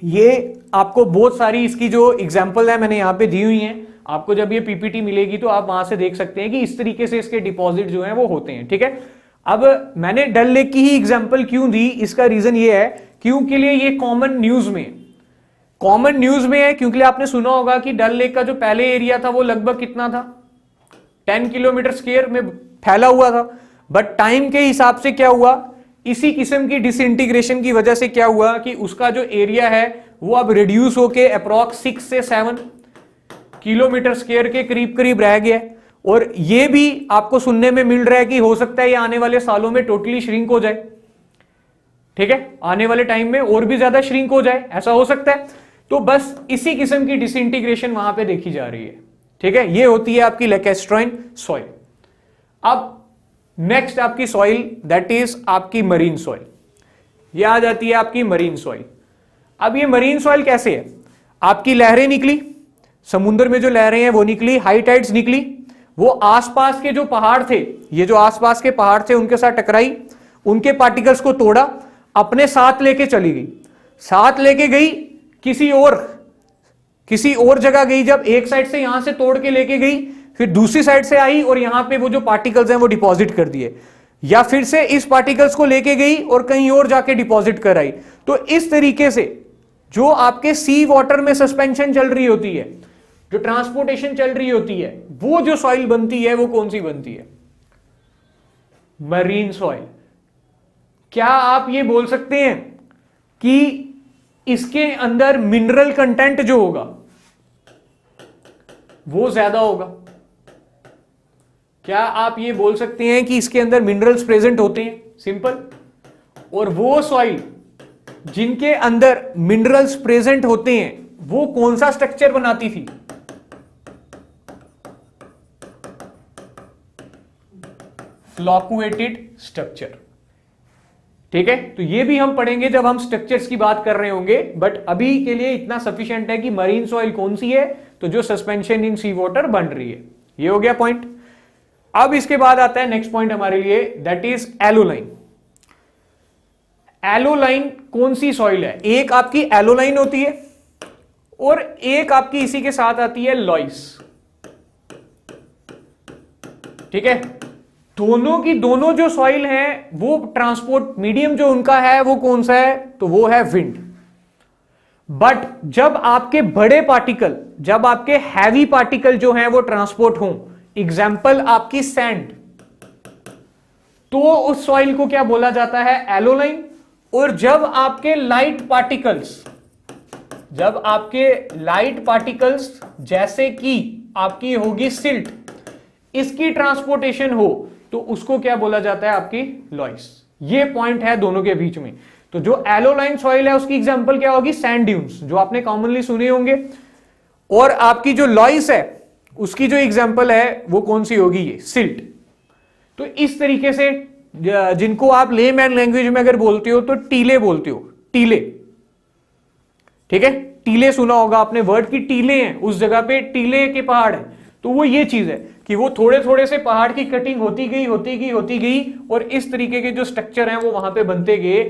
ये आपको बहुत सारी इसकी जो एग्जांपल है मैंने यहां पे दी हुई हैं, आपको जब ये पीपीटी मिलेगी तो आप वहां से देख सकते हैं कि इस तरीके से इसके डिपॉजिट जो हैं वो होते हैं, ठीक है। अब मैंने डल लेक की ही एग्जांपल क्यों दी, इसका रीजन ये है क्योंकि लिए ये कॉमन न्यूज में है, क्योंकि आपने सुना होगा कि डल लेक का जो पहले एरिया था वो लगभग कितना था, 10 किलोमीटर स्क्वायर में फैला हुआ था। बट टाइम के हिसाब से क्या हुआ, इसी किस्म की डिसइंटीग्रेशन की वजह से क्या हुआ कि उसका जो एरिया है वो अब रिड्यूस होके अप्रॉक्स 6 से 7 किलोमीटर स्क्वायर के करीब करीब रह गया। और ये भी आपको सुनने में मिल रहा है कि हो सकता है ये आने वाले सालों में टोटली श्रिंक हो जाए, ठीक है, आने वाले टाइम में और भी ज्यादा श्रिंक हो जाए, ऐसा हो सकता है। तो बस इसी किस्म की डिसइंटीग्रेशन वहां पे देखी जा रही है, ठीक है। ये होती है आपकी लैकेस्ट्रॉइन सॉइल। अब नेक्स्ट आपकी सॉइल दैट इज आपकी मरीन सॉइल, ये आ जाती है आपकी मरीन सॉइल। अब ये मरीन सॉइल कैसे है, आपकी लहरें निकली, समुद्र में जो लहरें हैं वो निकली, हाई टाइड्स निकली, वो आसपास के जो पहाड़ थे, ये जो आसपास के पहाड़ थे उनके साथ टकराई, उनके पार्टिकल्स को तोड़ा, अपने साथ लेके चली गई, साथ लेके गई किसी और जगह गई। जब एक साइड से यहां से तोड़ के लेके गई, फिर दूसरी साइड से आई और यहां पे वो जो पार्टिकल्स हैं वो डिपॉजिट कर दिए, या फिर से इस पार्टिकल्स को लेके गई और कहीं और जाके डिपॉजिट कर आई। तो इस तरीके से जो आपके सी वाटर में सस्पेंशन चल रही होती है, जो ट्रांसपोर्टेशन चल रही होती है, वो जो सॉइल बनती है वो कौन सी बनती है, मरीन सॉइल। क्या आप ये बोल सकते हैं कि इसके अंदर मिनरल कंटेंट जो होगा वो ज्यादा होगा? क्या आप ये बोल सकते हैं कि इसके अंदर मिनरल्स प्रेजेंट होते हैं? सिंपल। और वो सॉइल जिनके अंदर मिनरल्स प्रेजेंट होते हैं वो कौन सा स्ट्रक्चर बनाती थी? फ्लॉकुएटेड स्ट्रक्चर। ठीक है, तो ये भी हम पढ़ेंगे जब हम स्ट्रक्चर्स की बात कर रहे होंगे, बट अभी के लिए इतना सफिशिएंट है कि मरीन सॉइल कौन सी है, तो जो सस्पेंशन इन सी वाटर बन रही है। ये हो गया पॉइंट। अब इसके बाद आता है नेक्स्ट पॉइंट हमारे लिए, दैट इज एलोलाइन। एलोलाइन कौन सी सॉइल है? एक आपकी एलोलाइन होती है और एक आपकी इसी के साथ आती है लॉइस। ठीक है, दोनों की दोनों जो सॉइल है वो ट्रांसपोर्ट मीडियम जो उनका है वो कौन सा है, तो वो है विंड। बट जब आपके बड़े पार्टिकल, जब आपके हैवी पार्टिकल जो हैं वो ट्रांसपोर्ट हों, एग्जाम्पल आपकी सैंड, तो उस सॉइल को क्या बोला जाता है? एलोलाइन। और जब आपके लाइट पार्टिकल्स, जब आपके लाइट पार्टिकल्स जैसे कि आपकी होगी सिल्ट, इसकी ट्रांसपोर्टेशन हो तो उसको क्या बोला जाता है? आपकी लॉइस। ये पॉइंट है दोनों के बीच में। तो जो एलोलाइन सॉइल है उसकी एग्जांपल क्या होगी? सैंड ड्यून्स, जो आपने कॉमनली सुने होंगे। और आपकी जो लॉइस है उसकी जो एग्जांपल है वो कौन सी होगी? ये सिल्ट। तो इस तरीके से जिनको आप लेमैन लैंग्वेज में अगर बोलते हो तो टीले बोलते हो, टीले। ठीक है, टीले सुना होगा आपने वर्ड की, टीले हैं उस जगह पे, टीले के पहाड़ है। तो वो ये चीज है कि वो थोड़े थोड़े से पहाड़ की कटिंग होती गई और इस तरीके के जो स्ट्रक्चर हैं वो वहां पे बनते गए।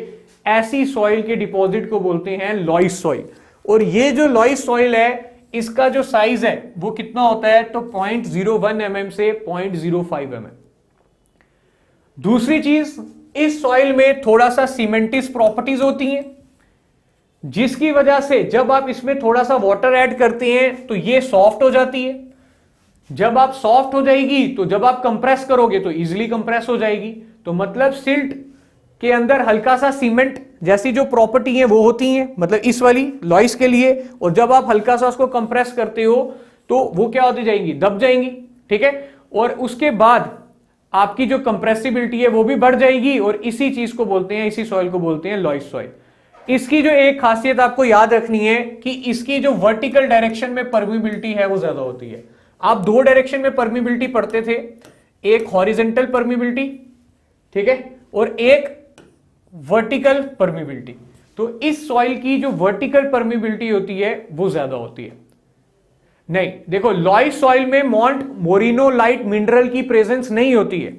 ऐसी सॉइल के डिपॉजिट को बोलते हैं लॉइस सॉइल। और ये जो लॉइस सॉइल है इसका जो साइज है वो कितना होता है? तो 0.01 mm से 0.05 mm। दूसरी चीज, इस सॉइल में थोड़ा सा सीमेंटिस प्रॉपर्टीज होती हैं, जिसकी वजह से जब आप इसमें थोड़ा सा वाटर ऐड करते हैं तो ये सॉफ्ट हो जाती है। जब आप सॉफ्ट हो जाएगी तो जब आप कंप्रेस करोगे तो इजीली कंप्रेस हो जाएगी। तो मतलब सिल्ट के अंदर हल्का सा सीमेंट जैसी जो प्रॉपर्टी है वो होती है, मतलब इस वाली लॉइस के लिए। और जब आप हल्का सा उसको कंप्रेस करते हो तो वो क्या होती जाएंगी? दब जाएंगी। ठीक है, और उसके बाद आपकी जो कंप्रेसिबिलिटी है वो भी बढ़ जाएगी। और इसी चीज को बोलते हैं, इसी सॉइल को बोलते हैं लॉइस सॉइल। इसकी जो एक खासियत आपको याद रखनी है कि इसकी जो वर्टिकल डायरेक्शन में परमिबिलिटी है वो ज्यादा होती है। आप दो डायरेक्शन में परमिबिलिटी पढ़ते थे, एक हॉरिजेंटल परमिबिलिटी, ठीक है, और एक वर्टिकल परमिबिलिटी। तो इस सॉइल की जो वर्टिकल परमिबिलिटी होती है वो ज्यादा होती है। नहीं, देखो लॉइस सॉइल में मॉन्ट मोरिनोलाइट मिनरल की प्रेजेंस नहीं होती है।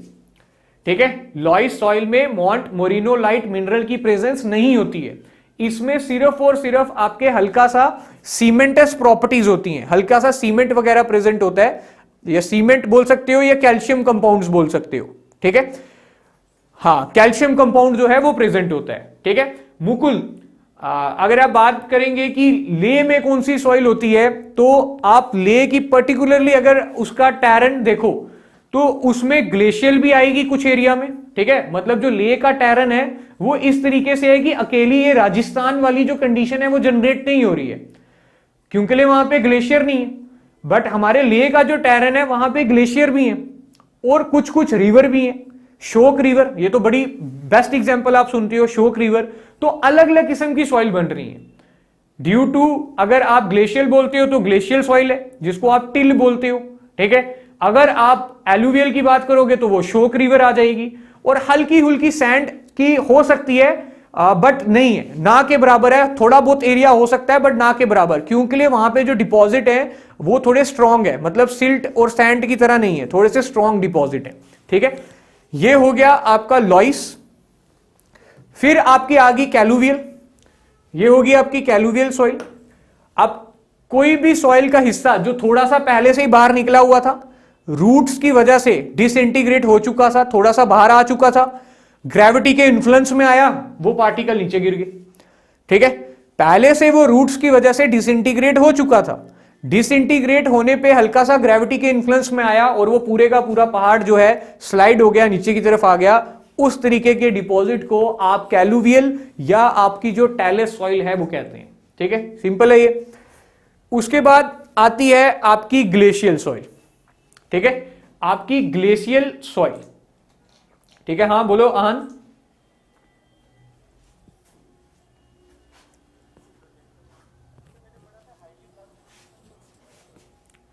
ठीक है, लॉइस सॉइल में मॉन्ट मोरिनोलाइट मिनरल की प्रेजेंस नहीं होती है। इसमें सिर्फ और सिर्फ आपके हल्का सा सीमेंटस प्रॉपर्टीज होती हैं, हल्का सा सीमेंट वगैरह प्रेजेंट होता है, या सीमेंट बोल सकते हो या कैल्शियम कंपाउंड्स बोल सकते हो। ठीक है, हाँ, कैल्शियम कंपाउंड जो है वो प्रेजेंट होता है। ठीक है, मुकुल अगर आप बात करेंगे कि ले में कौन सी सॉइल होती है, तो आप ले की पर्टिकुलरली अगर उसका टैरन देखो तो उसमें ग्लेशियल भी आएगी कुछ एरिया में। ठीक है, मतलब जो ले का टैरन है वो इस तरीके से है कि अकेली ये राजस्थान वाली जो कंडीशन है वो जनरेट नहीं हो रही है, क्योंकि वहां पे ग्लेशियर नहीं है। बट हमारे ले का जो टैरन है वहां पे ग्लेशियर भी है और कुछ कुछ रिवर भी है। शोक रिवर, ये तो बड़ी बेस्ट एग्जांपल आप सुनते हो, शोक रिवर। तो अलग अलग किस्म की सॉइल बन रही है ड्यू टू, अगर आप ग्लेशियल बोलते हो तो ग्लेशियल सॉइल है जिसको आप टिल बोलते हो। ठीक है, अगर आप एलुवियल की बात करोगे तो वो शोक रिवर आ जाएगी। और हल्की हुल्की सैंड की हो सकती है, बट नहीं है, ना के बराबर है। थोड़ा बहुत एरिया हो सकता है बट ना के बराबर, क्योंकि वहां पे जो डिपॉजिट है वो थोड़े स्ट्रांग है, मतलब सिल्ट और सैंड की तरह नहीं है, थोड़े से स्ट्रांग डिपॉजिट है। ठीक है, ये हो गया आपका लॉइस। फिर आपकी आ गई कैलुवियल, ये होगी आपकी कैलुवियल सॉइल। अब कोई भी सॉइल का हिस्सा जो थोड़ा सा पहले से ही बाहर निकला हुआ था, रूट्स की वजह से डिसइंटीग्रेट हो चुका था, थोड़ा सा बाहर आ चुका था, ग्रेविटी के इन्फ्लुएंस में आया, वो पार्टिकल नीचे गिर गए। ठीक है, पहले से वो रूट्स की वजह से डिसइंटीग्रेट हो चुका था, डिसइंटीग्रेट होने पे हल्का सा ग्रेविटी के इन्फ्लुएंस में आया और वो पूरे का पूरा पहाड़ जो है स्लाइड हो गया, नीचे की तरफ आ गया। उस तरीके के डिपॉजिट को आप कैलुवियल या आपकी जो टैलेस सॉइल है वो कहते हैं। ठीक है, सिंपल है ये। उसके बाद आती है आपकी ग्लेशियल सॉइल। ठीक है, आपकी ग्लेशियल सॉइल। ठीक है, हाँ बोलो आहन।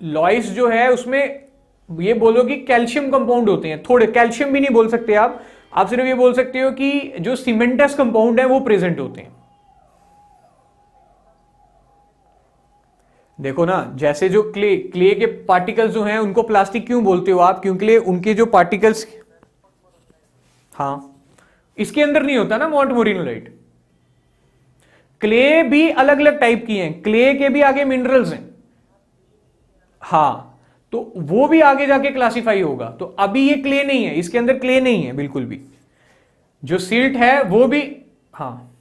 लॉइस जो है उसमें ये बोलो कि कैल्शियम कंपाउंड होते हैं, थोड़े, कैल्शियम भी नहीं बोल सकते आप, आप सिर्फ ये बोल सकते हो कि जो सीमेंटस कंपाउंड है वो प्रेजेंट होते हैं। देखो ना, जैसे जो क्ले के पार्टिकल्स जो हैं उनको प्लास्टिक क्यों बोलते हो आप? क्योंकि उनके जो पार्टिकल्स, हाँ, इसके अंदर नहीं होता ना मोंटमोरिनोलाइट। क्ले भी अलग अलग टाइप की हैं, क्ले के भी आगे मिनरल्स हैं, हाँ, तो वो भी आगे जाके क्लासिफाई होगा। तो अभी ये क्ले नहीं है, इसके अंदर क्ले नहीं है बिल्कुल भी। जो सिल्ट है वो भी, हाँ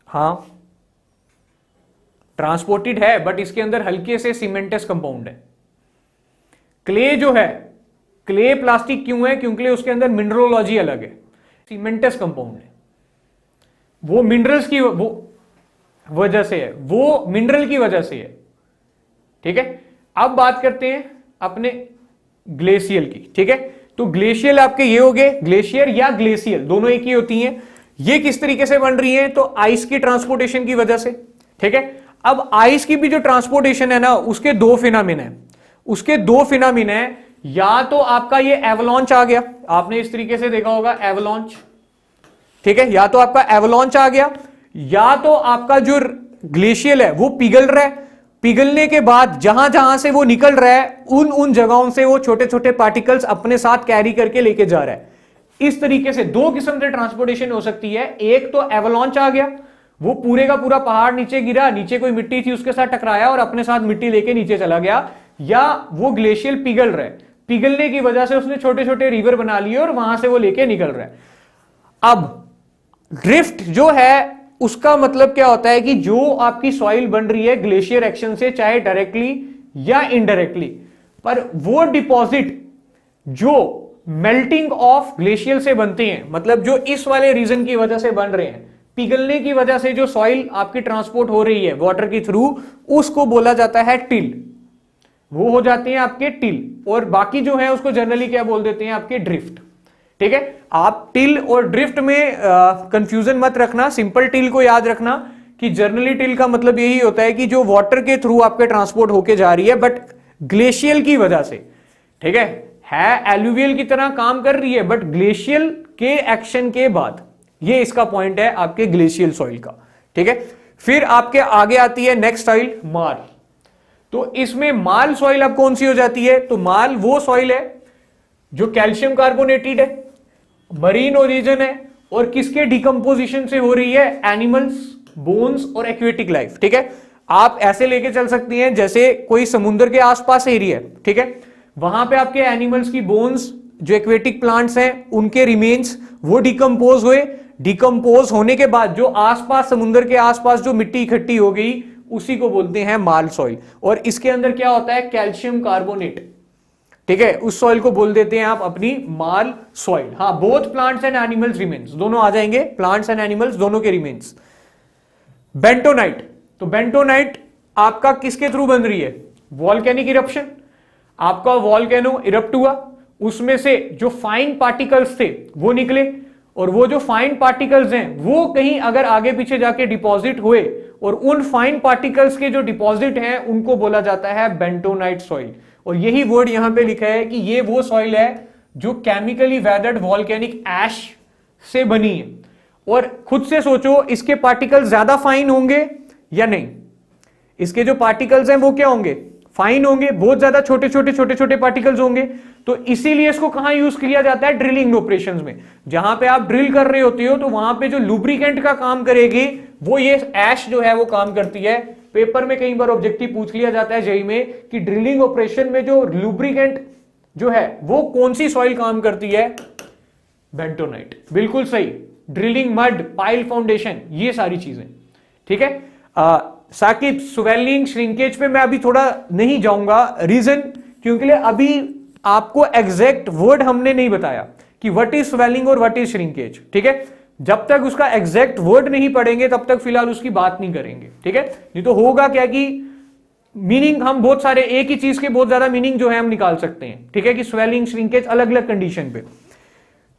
हाँ, ट्रांसपोर्टेड है, बट इसके अंदर हल्के से सीमेंटस कंपाउंड है। क्ले जो है, क्ले प्लास्टिक क्यों है? क्योंकि उसके अंदर मिनरलोलॉजी अलग है, सीमेंटस कंपाउंड है, वो मिनरल्स की वो वजह से है, वो मिनरल की वजह से है। ठीक है, अब बात करते हैं अपने ग्लेशियल की। ठीक है, तो ग्लेशियल आपके ये हो गए, ग्लेशियर या ग्लेशियल दोनों एक ही होती हैं। ये किस तरीके से बन रही हैं? तो आइस की ट्रांसपोर्टेशन की वजह से। ठीक है, अब आइस की भी जो ट्रांसपोर्टेशन है ना, उसके दो फिनोमिना है, उसके दो फिनोमिना है। या तो आपका ये एवलॉन्च आ गया, आपने इस तरीके से देखा होगा एवलॉन्च। ठीक है, या तो आपका एवलॉन्च आ गया, या तो आपका जो ग्लेशियल है वो पिघल रहा है, पिघलने के बाद जहां जहां से वो निकल रहा है उन उन जगहों से वो छोटे छोटे पार्टिकल्स अपने साथ कैरी करके लेके जा रहा है। इस तरीके से दो किस्म से ट्रांसपोर्टेशन हो सकती है। एक तो एवलॉन्च आ गया, वो पूरे का पूरा पहाड़ नीचे गिरा, नीचे कोई मिट्टी थी उसके साथ टकराया और अपने साथ मिट्टी लेके नीचे चला गया। या वो ग्लेशियल पिघल रहा है, पिघलने की वजह से उसने छोटे छोटे रिवर बना लिए और वहां से वो लेके निकल रहा है। अब ड्रिफ्ट जो है उसका मतलब क्या होता है कि जो आपकी सॉइल बन रही है ग्लेशियर एक्शन से, चाहे डायरेक्टली या इनडायरेक्टली, पर वो डिपॉजिट जो मेल्टिंग ऑफ ग्लेशियर से बनते हैं, मतलब जो इस वाले रीजन की वजह से बन रहे हैं, पिघलने की वजह से जो सॉइल आपकी ट्रांसपोर्ट हो रही है वाटर के थ्रू, उसको बोला जाता है टिल। वो हो जाते हैं आपके टिल, और बाकी जो है उसको जनरली क्या बोल देते हैं? आपके ड्रिफ्ट। ठीक है, आप टिल और ड्रिफ्ट में कंफ्यूजन मत रखना, सिंपल टिल को याद रखना कि जर्नली टिल का मतलब यही होता है कि जो वाटर के थ्रू आपके ट्रांसपोर्ट होके जा रही है, बट ग्लेशियल की वजह से। ठीक है एलुवियल की तरह काम कर रही है, बट ग्लेशियल के एक्शन के बाद। ये इसका पॉइंट है आपके ग्लेशियल सॉइल का। ठीक है, फिर आपके आगे आती है नेक्स्ट सॉइल, माल। तो इसमें माल सॉइल अब कौन सी हो जाती है? तो माल वो सॉइल है जो कैल्शियम कार्बोनेटेड है, मरीन ओरिजिन है, और किसके डिकम्पोजिशन से हो रही है? एनिमल्स, बोन्स और एक्वेटिक लाइफ। ठीक है, आप ऐसे लेके चल सकती हैं जैसे कोई समुद्र के आसपास एरिया है, ठीक है, वहां पे आपके एनिमल्स की बोन्स, जो एक्वेटिक प्लांट्स हैं उनके रिमेन्स, वो डिकम्पोज हुए। डिकम्पोज होने के बाद जो आसपास, समुद्र के आसपास जो मिट्टी इकट्ठी हो गई, उसी को बोलते हैं माल सॉइल। और इसके अंदर क्या होता है? Calcium carbonate. ठीक है, उस सॉइल को बोल देते हैं आप अपनी माल सॉइल। हाँ, both plants and animals remains, दोनों आ जाएंगे, प्लांट्स एंड एनिमल्स दोनों के रिमेन्स। बेंटोनाइट, तो बेंटोनाइट आपका किसके थ्रू बन रही है? Volcanic eruption. आपका वॉल्केनो इरप्ट हुआ, उसमें से जो फाइन पार्टिकल्स थे वो निकले, और वो जो फाइन पार्टिकल्स हैं वो कहीं अगर आगे पीछे जाके डिपॉजिट हुए, और उन फाइन पार्टिकल्स के जो डिपॉजिट हैं उनको बोला जाता है बेंटोनाइट सॉइल। और यही वर्ड यहां पे लिखा है कि ये वो सॉइल है जो केमिकली वेदर्ड वॉल्केनिक ऐश से बनी है। और खुद से सोचो, इसके पार्टिकल्स ज्यादा फाइन होंगे या नहीं? इसके जो पार्टिकल्स हैं वो क्या होंगे? फाइन होंगे, बहुत ज्यादा छोटे छोटे छोटे छोटे पार्टिकल्स होंगे। तो इसीलिए इसको कहां यूज किया जाता है? ड्रिलिंग ऑपरेशंस में। जहां पे आप ड्रिल कर रहे होते हो तो वहां पे जो लुब्रिकेंट का काम करेगी वो ये ऐश जो है वो काम करती है। पेपर में कई बार ऑब्जेक्टिव पूछ लिया जाता है जेईई में कि ड्रिलिंग ऑपरेशन में जो लुब्रिकेंट जो है वो कौन सी सॉइल काम करती है? बेंटोनाइट। बिल्कुल सही, ड्रिलिंग मड, पाइल फाउंडेशन, ये सारी चीजें। ठीक है, साकिब स्वेलिंग श्रिंकेज पे मैं अभी थोड़ा नहीं जाऊंगा, रीजन क्योंकि अभी आपको एग्जैक्ट वर्ड हमने नहीं बताया कि व्हाट इज स्वेलिंग और व्हाट इज श्रिंकेज। ठीक है, जब तक उसका एग्जैक्ट वर्ड नहीं पढ़ेंगे तब तक फिलहाल उसकी बात नहीं करेंगे। ठीक है, नहीं तो होगा क्या कि मीनिंग हम बहुत सारे, एक ही चीज के बहुत ज्यादा मीनिंग जो है हम निकाल सकते हैं। ठीक है, कि स्वेलिंग श्रिंकेज अलग अलग कंडीशन पे।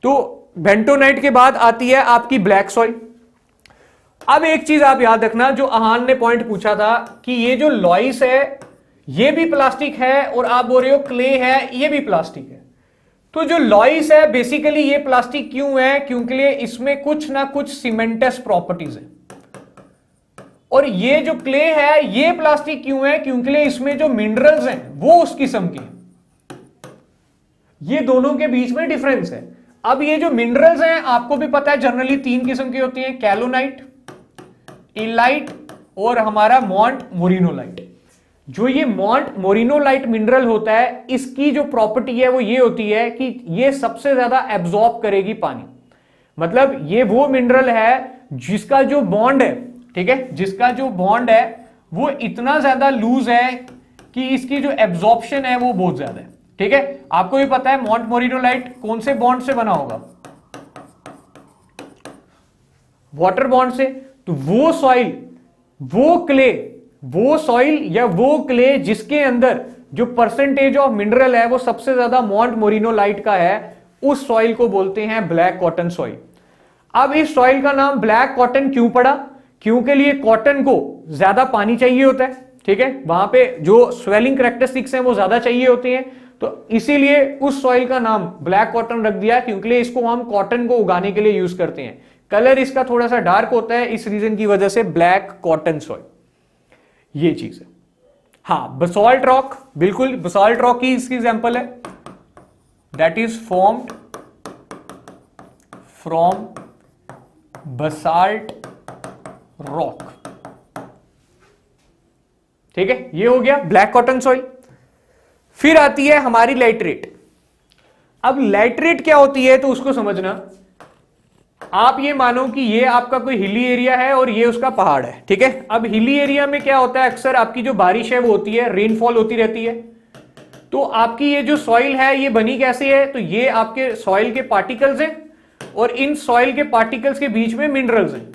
तो बेंटोनाइट के बाद आती है आपकी ब्लैक सॉइल। अब एक चीज आप याद रखना, जो आहान ने पॉइंट पूछा था कि ये जो लॉइस है ये भी प्लास्टिक है, और आप बोल रहे हो क्ले है ये भी प्लास्टिक है। तो जो लॉइस है बेसिकली ये प्लास्टिक क्यों है, क्योंकि इसमें कुछ ना कुछ सीमेंटस प्रॉपर्टीज है। और ये जो क्ले है ये प्लास्टिक क्यों है, क्योंकि इसमें जो मिनरल्स हैं वो उस किस्म के हैं। ये दोनों के बीच में डिफरेंस है। अब ये जो मिनरल्स हैं आपको भी पता है जनरली 3 किस्म की होती हैं, कैलोनाइट, इलाइट और हमारा मॉन्ट मोरिनोलाइट। जो ये मॉन्ट मोरिनोलाइट मिनरल होता है इसकी जो प्रॉपर्टी है वो ये होती है कि ये सबसे ज्यादा एब्जॉर्ब करेगी पानी। मतलब ये वो मिनरल है जिसका जो बॉन्ड है, ठीक है, जिसका जो बॉन्ड है वो इतना ज्यादा लूज है कि इसकी जो एब्जॉर्प्शन है वो बहुत ज्यादा है। ठीक है, आपको भी पता है मॉन्ट मोरिनोलाइट कौन से बॉन्ड से बना होगा, वाटर बॉन्ड से। तो वो सॉइल, वो क्ले, वो सॉइल या वो क्ले जिसके अंदर जो परसेंटेज ऑफ मिनरल है वो सबसे ज्यादा मॉन्ट मोरिनोलाइट का है, उस सॉइल को बोलते हैं ब्लैक कॉटन सॉइल। अब इस सॉइल का नाम ब्लैक कॉटन क्यों पड़ा, क्योंकि लिए कॉटन को ज्यादा पानी चाहिए होता है। ठीक है, वहां पे जो स्वेलिंग कैरेक्टरिस्टिक्स हैं वो ज्यादा चाहिए होती हैं, तो इसीलिए उस सॉइल का नाम ब्लैक कॉटन रख दिया, क्योंकि इसको हम कॉटन को उगाने के लिए यूज करते हैं। कलर इसका थोड़ा सा डार्क होता है, इस रीजन की वजह से ब्लैक कॉटन सॉइल, ये चीज है। हाँ, बसॉल्ट रॉक, बिल्कुल बसॉल्ट रॉक की इसकी एग्जांपल है, that is formed from basalt rock. ठीक है, ये हो गया ब्लैक कॉटन सॉइल। फिर आती है हमारी लैटरेट। अब लैटरेट क्या होती है तो उसको समझना, आप ये मानो कि ये आपका कोई हिली एरिया है और ये उसका पहाड़ है। ठीक है, अब हिली एरिया में क्या होता है, अक्सर आपकी जो बारिश है वो होती है, रेनफॉल होती रहती है। तो आपकी ये जो सॉइल है ये बनी कैसे है, तो ये आपके सॉइल के पार्टिकल्स हैं और इन सॉइल के पार्टिकल्स के बीच में मिनरल्स हैं।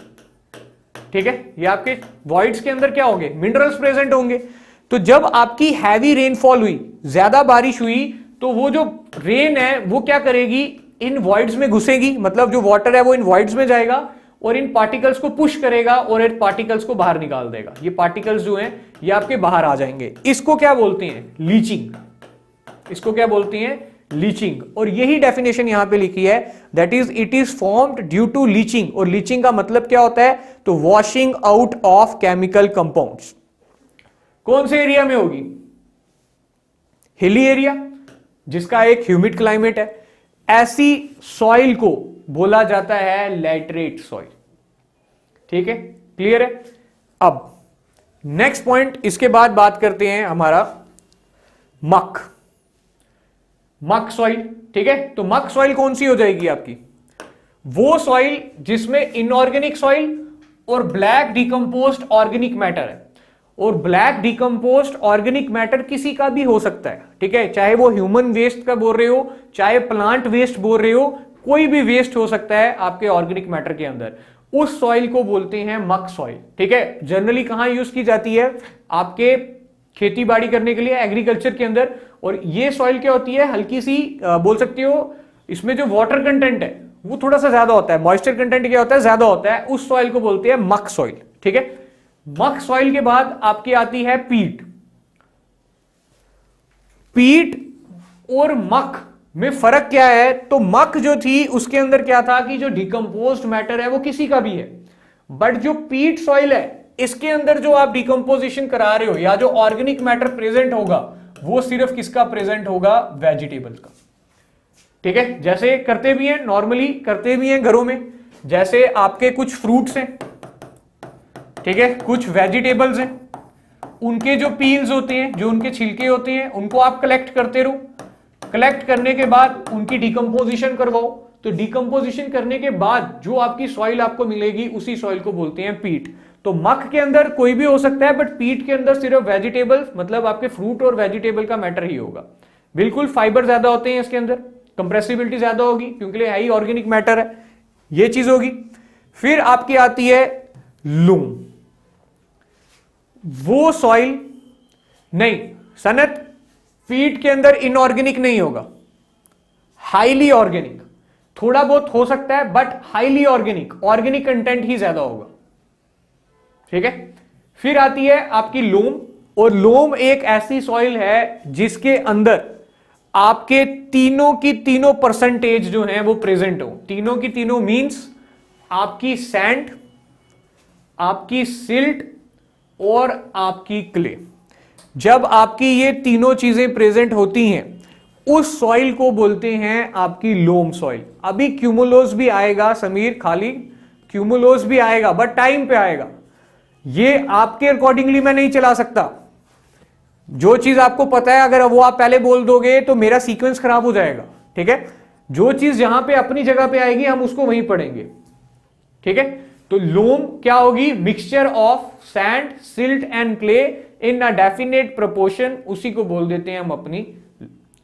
ठीक है, ये आपके वॉइड्स के अंदर क्या होंगे, मिनरल्स प्रेजेंट होंगे। तो जब आपकी हैवी रेनफॉल हुई, ज्यादा बारिश हुई, तो वो जो रेन है वो क्या करेगी, इन वॉइड्स में घुसेगी, मतलब जो वाटर है वो इन वॉइड्स में जाएगा और इन पार्टिकल्स को पुश करेगा और इन पार्टिकल्स को बाहर निकाल देगा। ये पार्टिकल्स जो हैं ये आपके बाहर आ जाएंगे। इसको क्या बोलते हैं, लीचिंग। इसको क्या बोलते हैं, लीचिंग। और यही डेफिनेशन यहां पे लिखी है, that is it is formed due to leaching. और लीचिंग का मतलब क्या होता है, तो washing out of chemical compounds. कौन से एरिया में होगी, हिली एरिया जिसका एक ह्यूमिड क्लाइमेट है, ऐसी सॉइल को बोला जाता है लैटरेट सॉइल। ठीक है, क्लियर है। अब नेक्स्ट पॉइंट, इसके बाद बात करते हैं हमारा मक सॉइल। ठीक है, तो मक सॉइल कौन सी हो जाएगी आपकी, वो सॉइल जिसमें इनऑर्गेनिक सॉइल और ब्लैक डिकम्पोज्ड ऑर्गेनिक मैटर है। और ब्लैक डिकम्पोज्ड ऑर्गेनिक मैटर किसी का भी हो सकता है। ठीक है, चाहे वो ह्यूमन वेस्ट का बोल रहे हो, चाहे प्लांट वेस्ट बोल रहे हो, कोई भी वेस्ट हो सकता है आपके ऑर्गेनिक मैटर के अंदर। उस सॉइल को बोलते हैं मक सॉइल। ठीक है, जनरली कहां यूज की जाती है, आपके खेती बाड़ी करने के लिए, एग्रीकल्चर के अंदर। और ये सॉइल क्या होती है, हल्की सी बोल सकते हो, इसमें जो वाटर कंटेंट है वो थोड़ा सा ज्यादा होता है, मॉइस्चर कंटेंट क्या होता है, ज्यादा होता है। उस सॉइल को बोलते हैं मक सॉइल। ठीक है, मक सॉइल के बाद आपकी आती है पीट। पीट और मक में फर्क क्या है, तो मक जो थी उसके अंदर क्या था कि जो डिकम्पोज्ड मैटर है वो किसी का भी है, बट जो पीट सॉइल है इसके अंदर जो आप डिकम्पोजिशन करा रहे हो या जो ऑर्गेनिक मैटर प्रेजेंट होगा वो सिर्फ किसका प्रेजेंट होगा, वेजिटेबल का। ठीक है, जैसे करते भी हैं, नॉर्मली करते भी हैं घरों में, जैसे आपके कुछ फ्रूट्स हैं, ठीक है, कुछ वेजिटेबल्स हैं, उनके जो पील्स होते हैं, जो उनके छिलके होते हैं, उनको आप कलेक्ट करते रहो। कलेक्ट करने के बाद उनकी डिकम्पोजिशन करवाओ। तो डिकम्पोजिशन करने के बाद जो आपकी सॉइल आपको मिलेगी उसी सॉइल को बोलते हैं पीट। तो मक के अंदर कोई भी हो सकता है, बट पीट के अंदर सिर्फ वेजिटेबल्स, मतलब आपके फ्रूट और वेजिटेबल का मैटर ही होगा। बिल्कुल फाइबर ज्यादा होते हैं इसके अंदर, कंप्रेसिबिलिटी ज्यादा होगी क्योंकि है ही ऑर्गेनिक मैटर है, ये चीज होगी। फिर आपकी आती है लूम। वो सॉइल नहीं सनत, फीड के अंदर इनऑर्गेनिक नहीं होगा, हाईली ऑर्गेनिक। थोड़ा बहुत हो सकता है but highly organic, organic content ही ज्यादा होगा। ठीक है, फिर आती है आपकी लोम। और लोम एक ऐसी सॉइल है जिसके अंदर आपके तीनों की तीनों परसेंटेज जो है वो प्रेजेंट हो। तीनों की तीनों मींस आपकी सैंड, आपकी सिल्ट और आपकी क्ले। जब आपकी ये तीनों चीजें प्रेजेंट होती हैं उस सॉइल को बोलते हैं आपकी लोम सॉइल। अभी क्यूमुलोस भी आएगा समीर, खाली क्यूमुलोस भी आएगा बट टाइम पे आएगा। ये आपके अकॉर्डिंगली मैं नहीं चला सकता। जो चीज आपको पता है अगर वो आप पहले बोल दोगे तो मेरा सीक्वेंस खराब हो जाएगा, ठीक है। जो चीज जहां पे अपनी जगह पे आएगी हम उसको वहीं पढ़ेंगे, ठीक है। तो लोम क्या होगी? Mixture of sand, silt and clay in a definite proportion, उसी को बोल देते हैं हम अपनी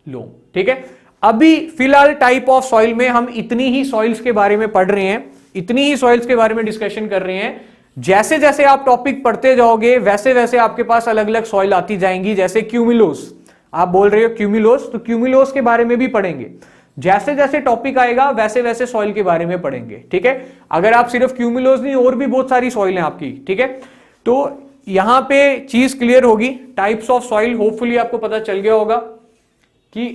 लोम, ठीक है। अभी फिलहाल टाइप ऑफ सॉइल में हम इतनी ही सॉइल्स के बारे में पढ़ रहे हैं, इतनी ही सॉइल्स के बारे में डिस्कशन कर रहे हैं। जैसे जैसे आप टॉपिक पढ़ते जाओगे वैसे वैसे आपके पास अलग अलग सॉइल आती जाएंगी। जैसे क्यूमिलोस, आप बोल रहे हो क्यूमिलोस, तो क्यूमिलोस के बारे में भी पढ़ेंगे। जैसे जैसे टॉपिक आएगा वैसे वैसे सॉइल के बारे में पढ़ेंगे, ठीक है। अगर आप सिर्फ क्यूमिलोस नहीं, और भी बहुत सारी सॉइल है आपकी, ठीक है। तो यहां पे चीज क्लियर होगी। टाइप्स ऑफ सॉइल होपफुली आपको पता चल गया होगा कि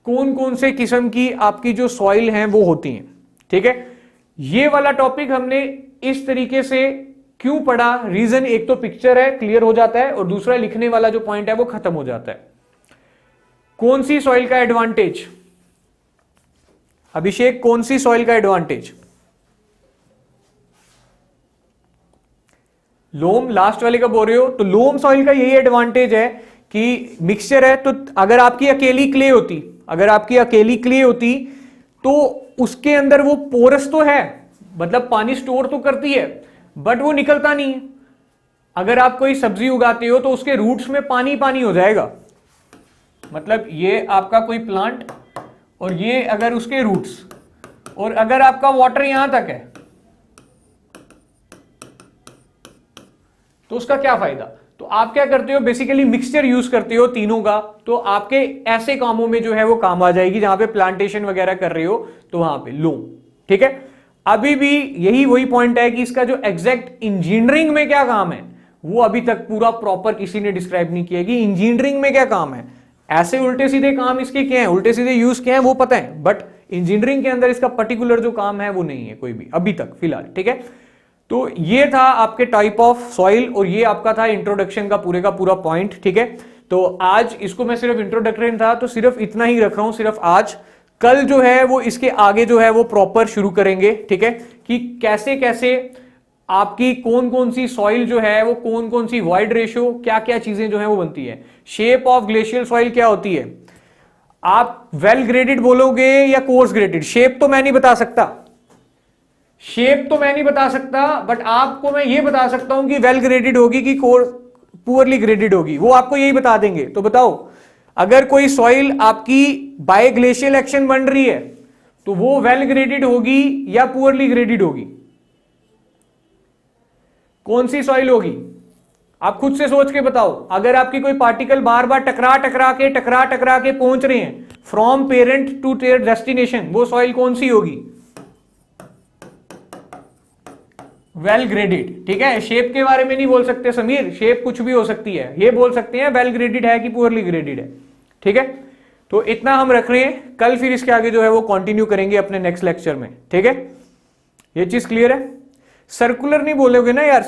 कौन कौन से किस्म की आपकी जो सॉइल हैं वो होती हैं, ठीक है। ये वाला टॉपिक हमने इस तरीके से क्यों पढ़ा? रीजन एक तो पिक्चर है, क्लियर हो जाता है, और दूसरा लिखने वाला जो पॉइंट है वो खत्म हो जाता है। कौन सी सॉइल का एडवांटेज? अभिषेक, कौन सी सॉइल का एडवांटेज? लोम, लास्ट वाले का बोल रहे हो? तो लोम सॉइल का यही एडवांटेज है कि मिक्सचर है। तो अगर आपकी अकेली क्ले होती, अगर आपकी अकेली क्ले होती तो उसके अंदर वो पोरस तो है, मतलब पानी स्टोर तो करती है बट वो निकलता नहीं है। अगर आप कोई सब्जी उगाते हो तो उसके रूट्स में पानी पानी हो जाएगा। मतलब ये आपका कोई प्लांट और ये अगर उसके रूट्स, और अगर आपका वाटर यहां तक है तो उसका क्या फायदा? तो आप क्या करते हो? बेसिकली मिक्सचर यूज करते हो तीनों का, तो आपके ऐसे कामों में जो है वो काम आ जाएगी जहां पे प्लांटेशन वगैरह कर रहे हो तो वहां पे लो, ठीक है। अभी भी यही वही पॉइंट है कि इसका जो एग्जैक्ट इंजीनियरिंग में क्या काम है वो अभी तक पूरा प्रॉपर किसी ने डिस्क्राइब नहीं किया कि इंजीनियरिंग में क्या काम है। ऐसे उल्टे सीधे काम इसके क्या है, उल्टे सीधे यूज क्या है वो पता है, बट इंजीनियरिंग के अंदर इसका पर्टिकुलर जो काम है वो नहीं है कोई भी अभी तक फिलहाल, ठीक है। तो ये था आपके टाइप ऑफ सॉइल और ये आपका था इंट्रोडक्शन का पूरा पॉइंट, ठीक है। तो आज इसको मैं सिर्फ इंट्रोडक्टरी था तो सिर्फ इतना ही रख रहा हूं सिर्फ आज। कल जो है वो इसके आगे जो है वो प्रॉपर शुरू करेंगे, ठीक है, कि कैसे कैसे आपकी कौन कौन सी सॉइल जो है वो कौन कौन सी वॉइड रेशियो, क्या क्या चीजें जो है वो बनती है। शेप ऑफ ग्लेशियल सॉइल क्या होती है? आप वेल ग्रेडेड बोलोगे या कोर्स ग्रेडेड? शेप तो मैं नहीं बता सकता, शेप तो मैं नहीं बता सकता, बट आपको मैं ये बता सकता हूं कि वेल ग्रेडेड होगी कि पुअरली ग्रेडेड होगी, वो आपको यही बता देंगे। तो बताओ, अगर कोई सॉइल आपकी बाय ग्लेशियल एक्शन बन रही है तो वो वेल ग्रेडेड होगी या पुअरली ग्रेडेड होगी? कौन सी सॉइल होगी? आप खुद से सोच के बताओ। अगर आपकी कोई पार्टिकल बार बार टकरा टकरा के पहुंच रहे हैं from parent to their destination, वो सॉइल कौन सी होगी? वेल ग्रेडेड, ठीक है। शेप के बारे में नहीं बोल सकते समीर, शेप कुछ भी हो सकती है, ये बोल सकते हैं वेल ग्रेडेड है कि पुअरली ग्रेडेड है, ठीक है। तो इतना हम रख रहे हैं, कल फिर इसके आगे जो है वो कंटिन्यू करेंगे अपने नेक्स्ट लेक्चर में, ठीक है। ये चीज क्लियर है? सर्कुलर नहीं बोलोगे ना यार,